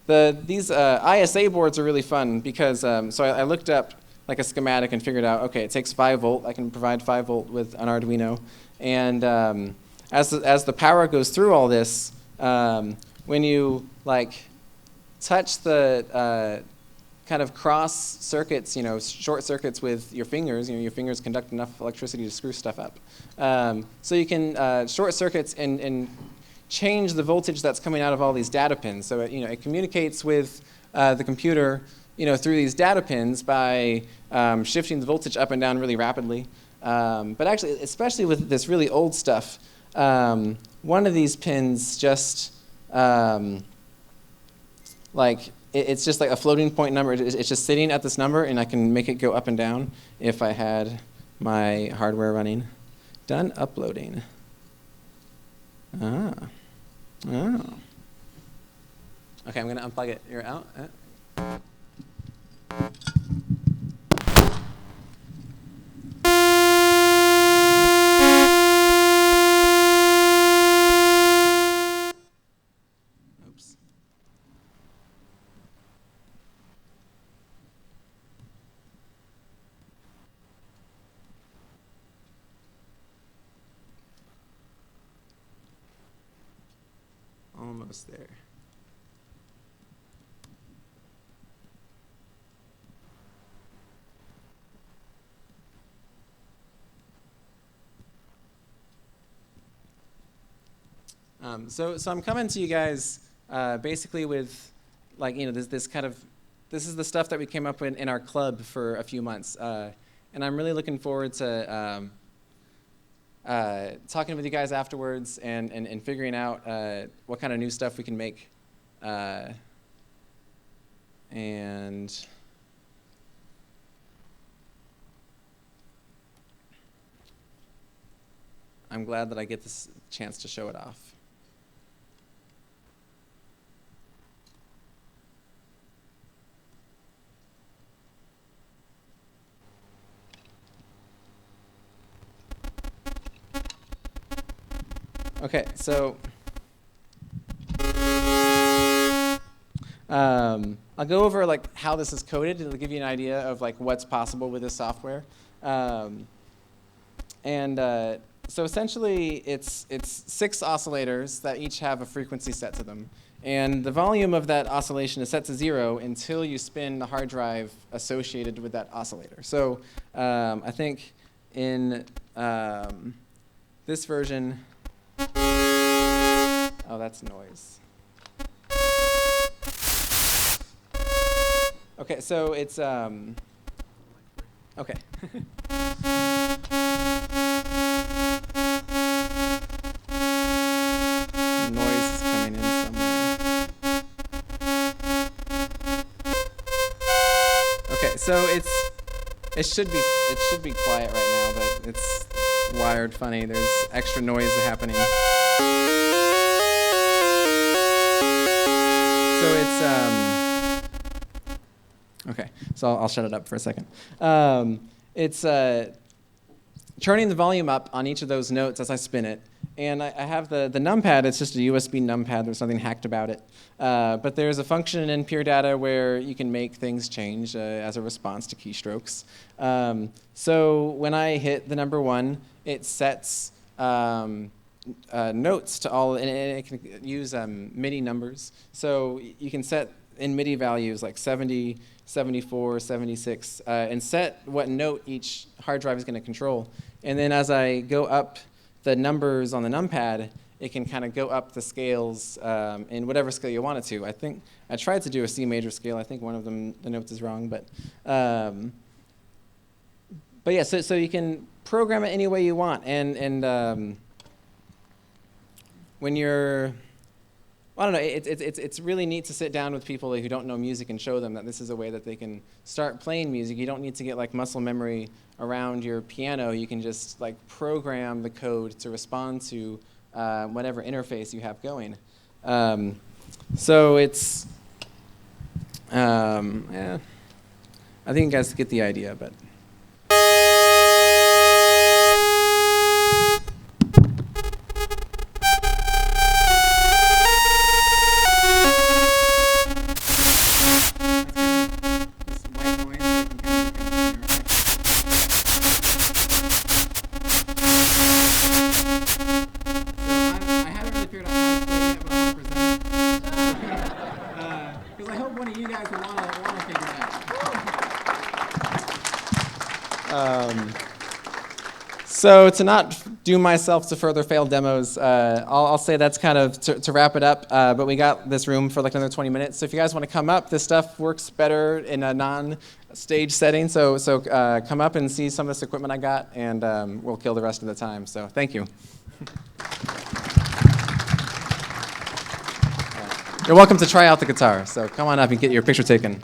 These ISA boards are really fun because, so I looked up like a schematic and figured out, okay, it takes 5 volt. I can provide 5 volt with an Arduino. And as the power goes through all this, when you touch the kind of cross circuits, short circuits with your fingers, your fingers conduct enough electricity to screw stuff up. So you can short circuits and change the voltage that's coming out of all these data pins. So it communicates with the computer, through these data pins by shifting the voltage up and down really rapidly. But actually, especially with this really old stuff, one of these pins just it's just like a floating point number. It's just sitting at this number, and I can make it go up and down if I had my hardware running. Done uploading. Oh. Okay, I'm going to unplug it. You're out? Almost there. So I'm coming to you guys basically with this is the stuff that we came up with in our club for a few months, and I'm really looking forward to talking with you guys afterwards and figuring out what kind of new stuff we can make. And I'm glad that I get this chance to show it off. Okay, so I'll go over how this is coded. It'll give you an idea of what's possible with this software. So essentially, it's 6 oscillators that each have a frequency set to them, and the volume of that oscillation is set to 0 until you spin the hard drive associated with that oscillator. So I think in this version. Oh, that's noise. Okay, so it's okay. Noise is coming in somewhere. Okay, so it should be quiet right now, but it's wired funny. There's extra noise happening. So it's okay. So I'll shut it up for a second. It's turning the volume up on each of those notes as I spin it, and I have the numpad. It's just a USB numpad. There's nothing hacked about it. But there's a function in Pure Data where you can make things change as a response to keystrokes. So when I hit the number 1, it sets notes to all, and it can use MIDI numbers. So you can set in MIDI values like 70, 74, 76, and set what note each hard drive is going to control. And then as I go up the numbers on the numpad, it can kind of go up the scales in whatever scale you want it to. I think I tried to do a C major scale. I think one of them, the notes is wrong, but yeah. So you can program it any way you want, and when you're, I don't know, it's really neat to sit down with people who don't know music and show them that this is a way that they can start playing music. You don't need to get like muscle memory around your piano. You can just like program the code to respond to whatever interface you have going. So it's, yeah, I think you guys get the idea, but. So to not do myself to further failed demos, I'll say that's kind of to wrap it up, but we got this room for like another 20 minutes. So if you guys want to come up, this stuff works better in a non-stage setting. So come up and see some of this equipment I got, and we'll kill the rest of the time. So thank you. You're welcome to try out the guitar. So come on up and get your picture taken.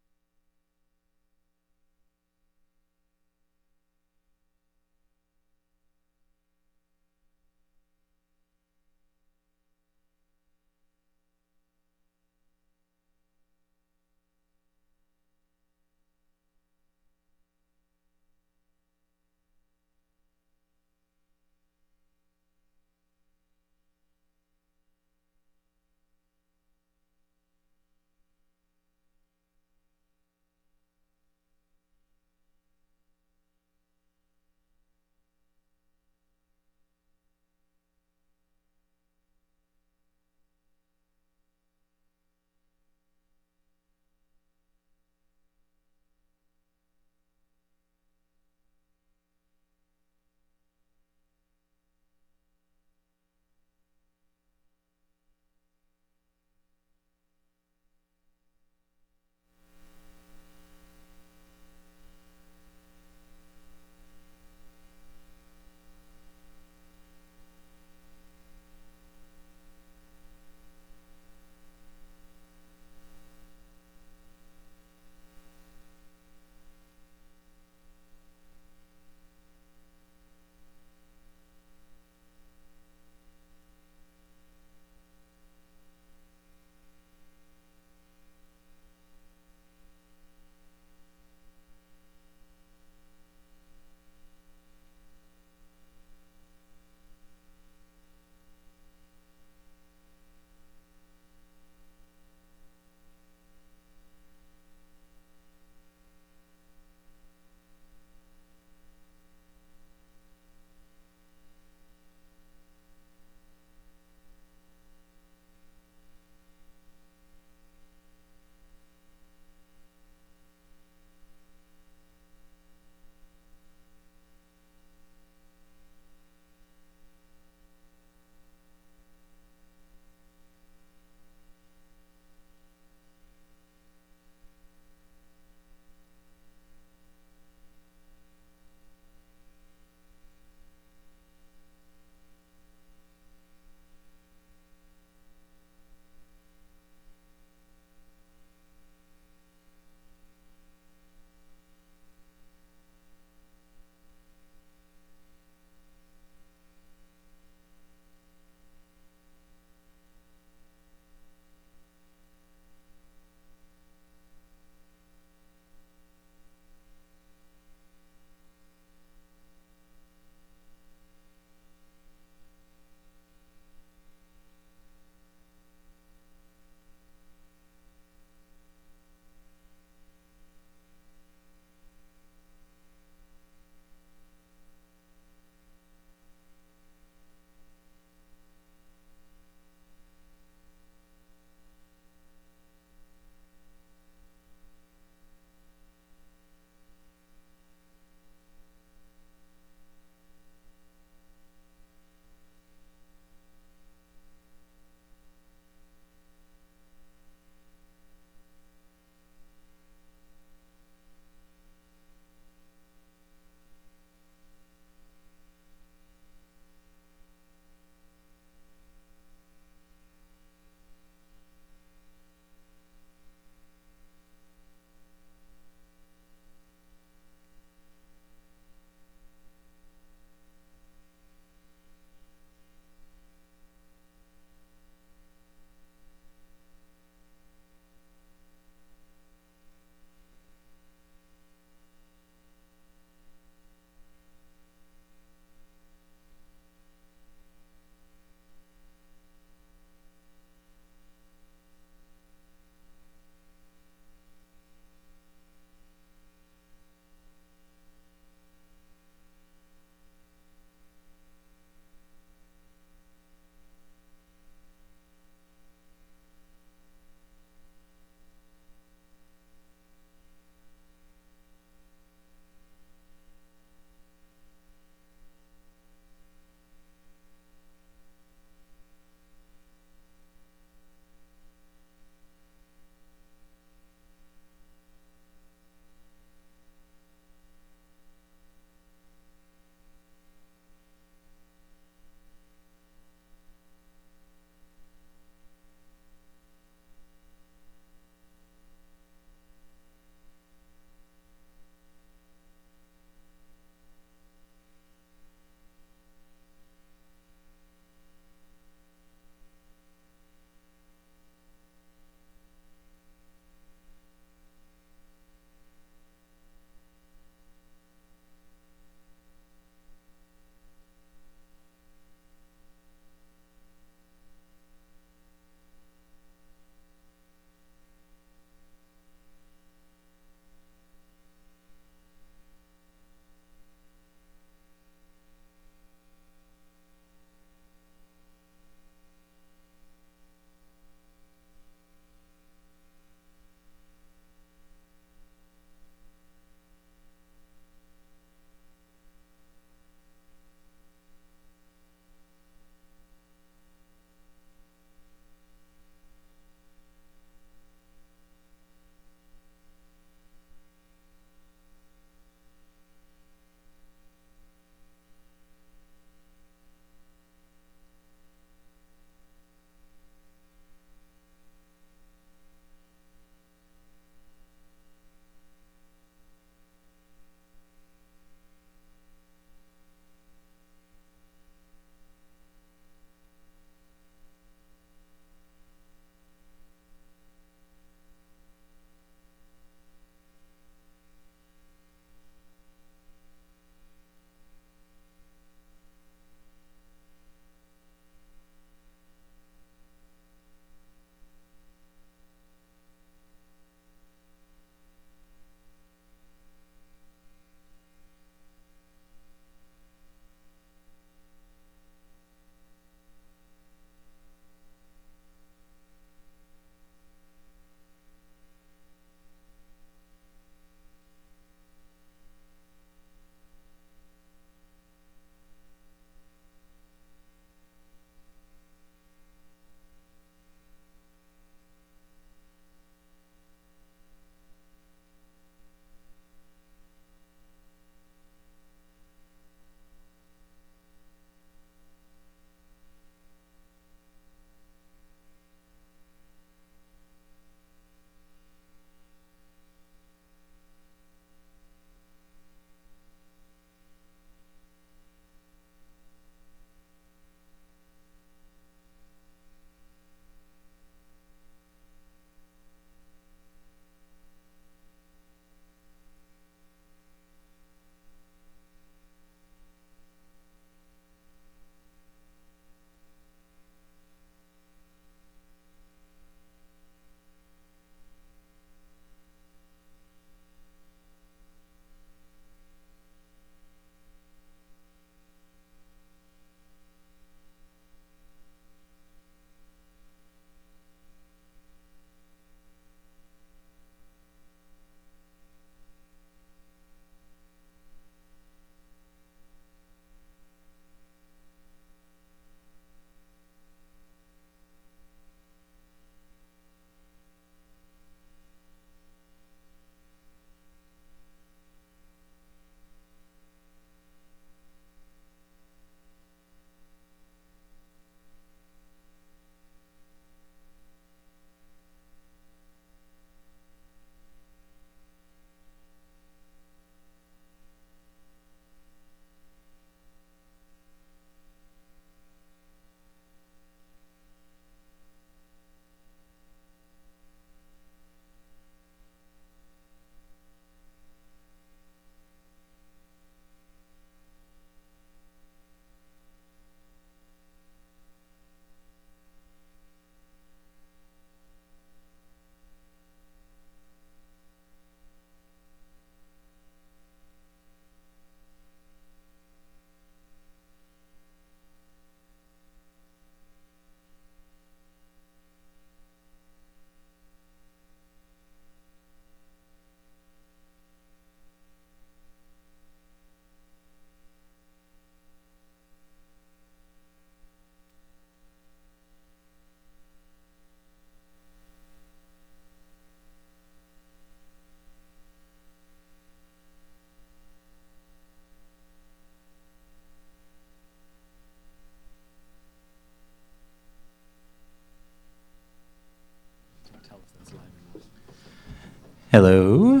Hello.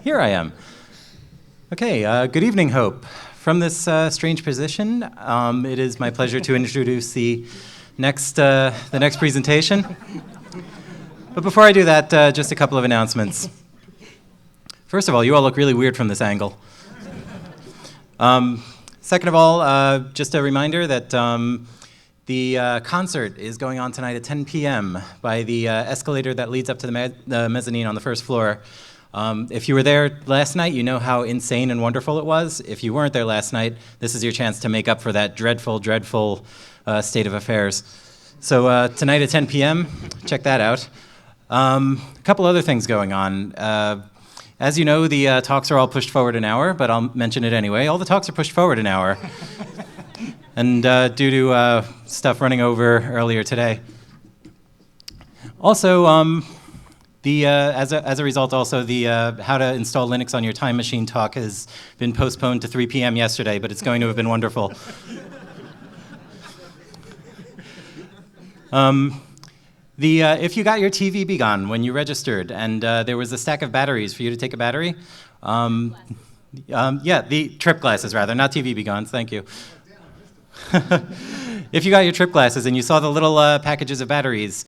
Here I am. Okay, good evening, Hope. From this strange position, it is my pleasure to introduce the next presentation. But before I do that, just a couple of announcements. First of all, you all look really weird from this angle. Second of all, just a reminder that the concert is going on tonight at 10 p.m. by the escalator that leads up to the mezzanine on the first floor. If you were there last night, you know how insane and wonderful it was. If you weren't there last night, this is your chance to make up for that dreadful, dreadful state of affairs. So tonight at 10 p.m., check that out. A couple other things going on. As you know, the talks are all pushed forward an hour, but I'll mention it anyway. All the talks are pushed forward an hour. And due to stuff running over earlier today. Also, as a result, also the how to install Linux on your time machine talk has been postponed to 3 p.m. yesterday, but it's going to have been wonderful. If you got your TV begun when you registered and there was a stack of batteries for you to take a battery, yeah, the trip glasses rather, not TV begons, thank you. If you got your trip glasses and you saw the little packages of batteries,